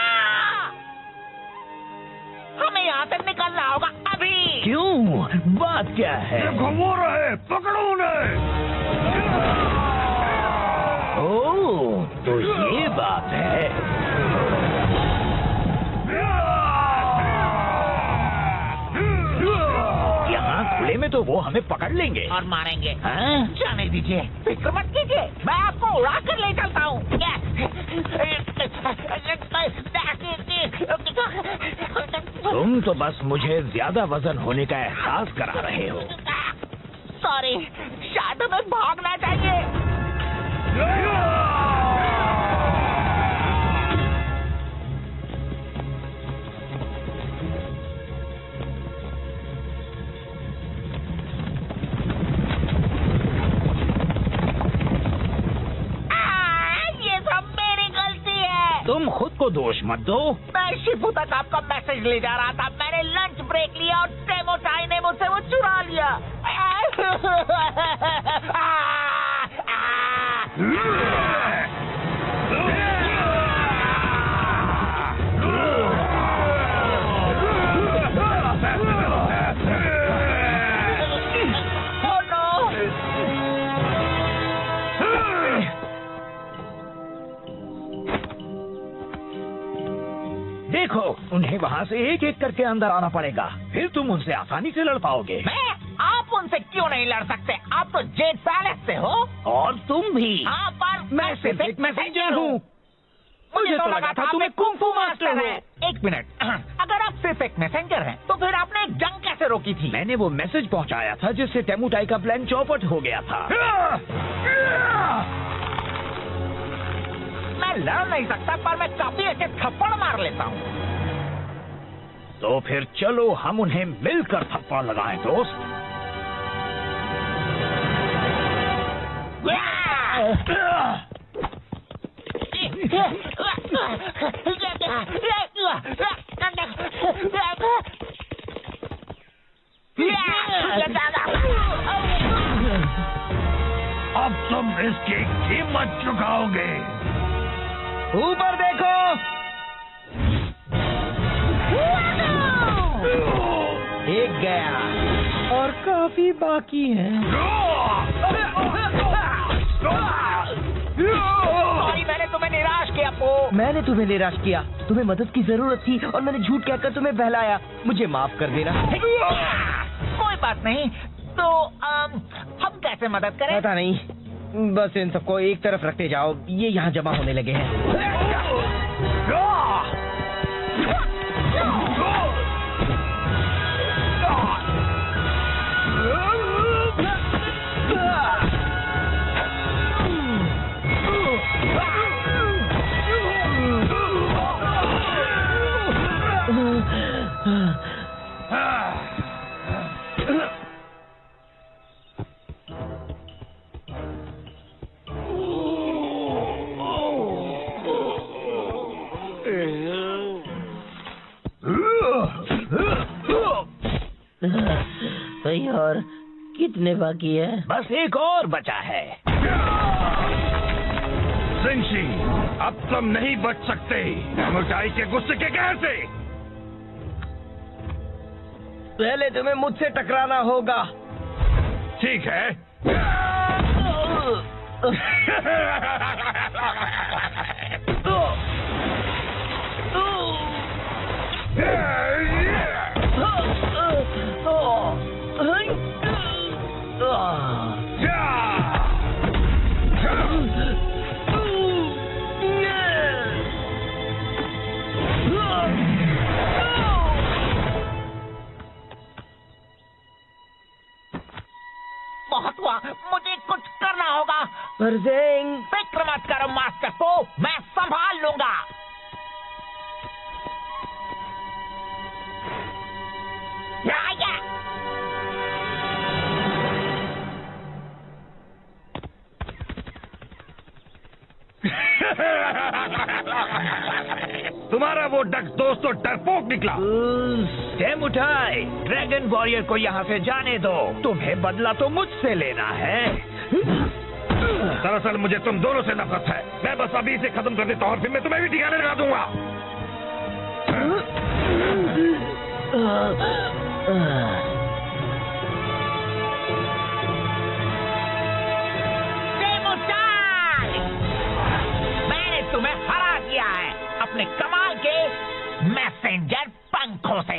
[SPEAKER 3] हमें यहाँ से निकलना होगा अभी।
[SPEAKER 1] क्यों? बात क्या है?
[SPEAKER 4] घुमा रहे, पकड़ो उन्हें।
[SPEAKER 1] ओह, तो ये बात है। यहाँ खुले में तो वो हमें पकड़ लेंगे
[SPEAKER 3] और मारेंगे।
[SPEAKER 1] हाँ?
[SPEAKER 3] जाने दीजिए, फिक्र मत कीजिए, मैं आपको उड़ा कर ले चलता हूँ।
[SPEAKER 1] तुम तो बस मुझे ज्यादा वजन होने का एहसास करा रहे हो।
[SPEAKER 3] सॉरी, शायद हमें भागना चाहिए।
[SPEAKER 1] तुम खुद को दोष मत दो।
[SPEAKER 3] मैं शिफू तक आपका मैसेज ले जा रहा था। मैंने लंच ब्रेक लिया और टेमोटाई ने मुझसे वो चुरा लिया।
[SPEAKER 1] देखो, उन्हें वहाँ से एक एक करके अंदर आना पड़ेगा, फिर तुम उनसे आसानी से लड़ पाओगे।
[SPEAKER 3] मैं? आप उनसे क्यों नहीं लड़ सकते? आप तो जेड पैलेस से हो।
[SPEAKER 1] और तुम भी।
[SPEAKER 3] हाँ, पर
[SPEAKER 1] मैं सिर्फ एक मैसेंजर हूँ। मुझे तो लगा था तुम्हें कुंफू मास्टर हो।
[SPEAKER 3] एक मिनट, अगर आप सिर्फ एक मैसेंजर हैं, तो फिर आपने एक जंग कैसे रोकी थी?
[SPEAKER 1] मैंने वो मैसेज पहुँचाया था जिससे टेमुटाई का प्लान चौपट हो गया था।
[SPEAKER 3] मैं लड़ नहीं सकता, पर मैं काफी अच्छे थप्पड़ मार लेता हूँ।
[SPEAKER 1] तो फिर चलो हम उन्हें मिलकर थप्पड़ लगाएं, दोस्त।
[SPEAKER 4] अब तुम इसकी कीमत चुकाओगे।
[SPEAKER 2] ऊपर देखो। एक गया और काफी बाकी है।
[SPEAKER 3] सॉरी, मैंने तुम्हें निराश किया।
[SPEAKER 2] मैंने तुम्हें निराश किया। तुम्हें मदद की जरूरत थी और मैंने झूठ कहकर तुम्हें बहलाया। मुझे माफ कर देना।
[SPEAKER 3] कोई बात नहीं। तो हम कैसे मदद करें?
[SPEAKER 2] पता नहीं, बस इन सबको एक तरफ रखते जाओ। ये यहाँ जमा होने लगे हैं।
[SPEAKER 5] भाई, और कितने बाकी है?
[SPEAKER 1] बस एक और बचा है।
[SPEAKER 4] जिंगशी, अब तुम नहीं बच सकते टेमुटाई के गुस्से के कहर से।
[SPEAKER 2] पहले तुम्हें मुझसे टकराना होगा।
[SPEAKER 4] ठीक है।
[SPEAKER 3] बहुत हुआ, मुझे कुछ करना होगा।
[SPEAKER 2] परजेंग,
[SPEAKER 3] फिक्र मत करो मास्टर को, मैं संभाल लूंगा।
[SPEAKER 4] तुम्हारा वो दोस्त तो डरपोक निकला।
[SPEAKER 1] जैमुठाई, ड्रैगन वॉरियर को यहाँ से जाने दो। तुम्हें बदला तो मुझसे लेना है।
[SPEAKER 4] दरअसल मुझे तुम दोनों से नफरत है। मैं बस अभी इसे खत्म कर देता हूँ और फिर मैं तुम्हें भी ठिकाने लगा दूंगा।
[SPEAKER 3] मैंने तुम्हें हरा दिया है अपने कमाल के मैसेंजर पंखों से।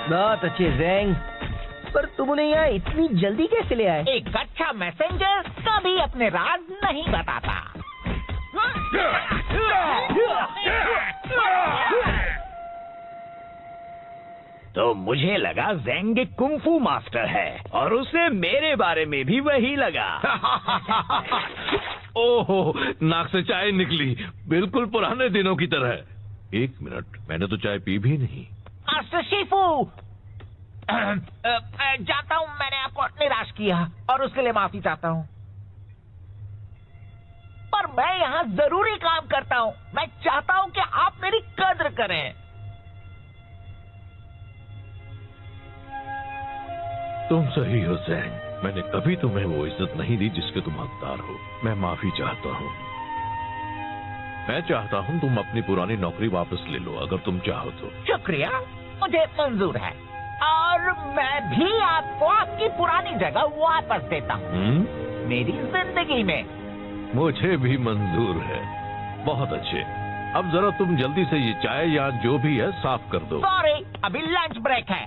[SPEAKER 2] बहुत अच्छे ज़ैंग, पर तुम उन्हें यहाँ इतनी जल्दी कैसे ले आए?
[SPEAKER 3] एक अच्छा मैसेंजर कभी अपने राज नहीं बताता।
[SPEAKER 1] तो मुझे लगा ज़ैंग एक कुंफू मास्टर है और उसे मेरे बारे में भी वही लगा।
[SPEAKER 4] ओहो, नाक से चाय निकली, बिल्कुल पुराने दिनों की तरह। 1 मिनट, मैंने तो चाय पी भी नहीं।
[SPEAKER 3] मास्टर शिफू, जानता हूँ मैंने आपको निराश किया और उसके लिए माफी चाहता हूँ, पर मैं यहाँ जरूरी काम करता हूँ। मैं चाहता हूँ कि आप मेरी कद्र करें।
[SPEAKER 4] तुम सही हो ज़ैंग, मैंने कभी तुम्हें वो इज्जत नहीं दी जिसके तुम हकदार हो। मैं माफी चाहता हूँ। मैं चाहता हूँ तुम अपनी पुरानी नौकरी वापस ले लो, अगर तुम चाहो तो।
[SPEAKER 3] शुक्रिया, मुझे मंजूर है और मैं भी आपको आपकी पुरानी जगह वापस देता हूँ मेरी जिंदगी में।
[SPEAKER 4] मुझे भी मंजूर है। बहुत अच्छे, अब जरा तुम जल्दी से ये चाय या जो भी है साफ कर दो।
[SPEAKER 3] सॉरी, अभी लंच ब्रेक है।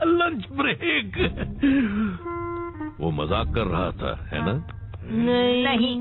[SPEAKER 4] Lunch break? वो मजाक कर रहा था, है ना?
[SPEAKER 3] नहीं।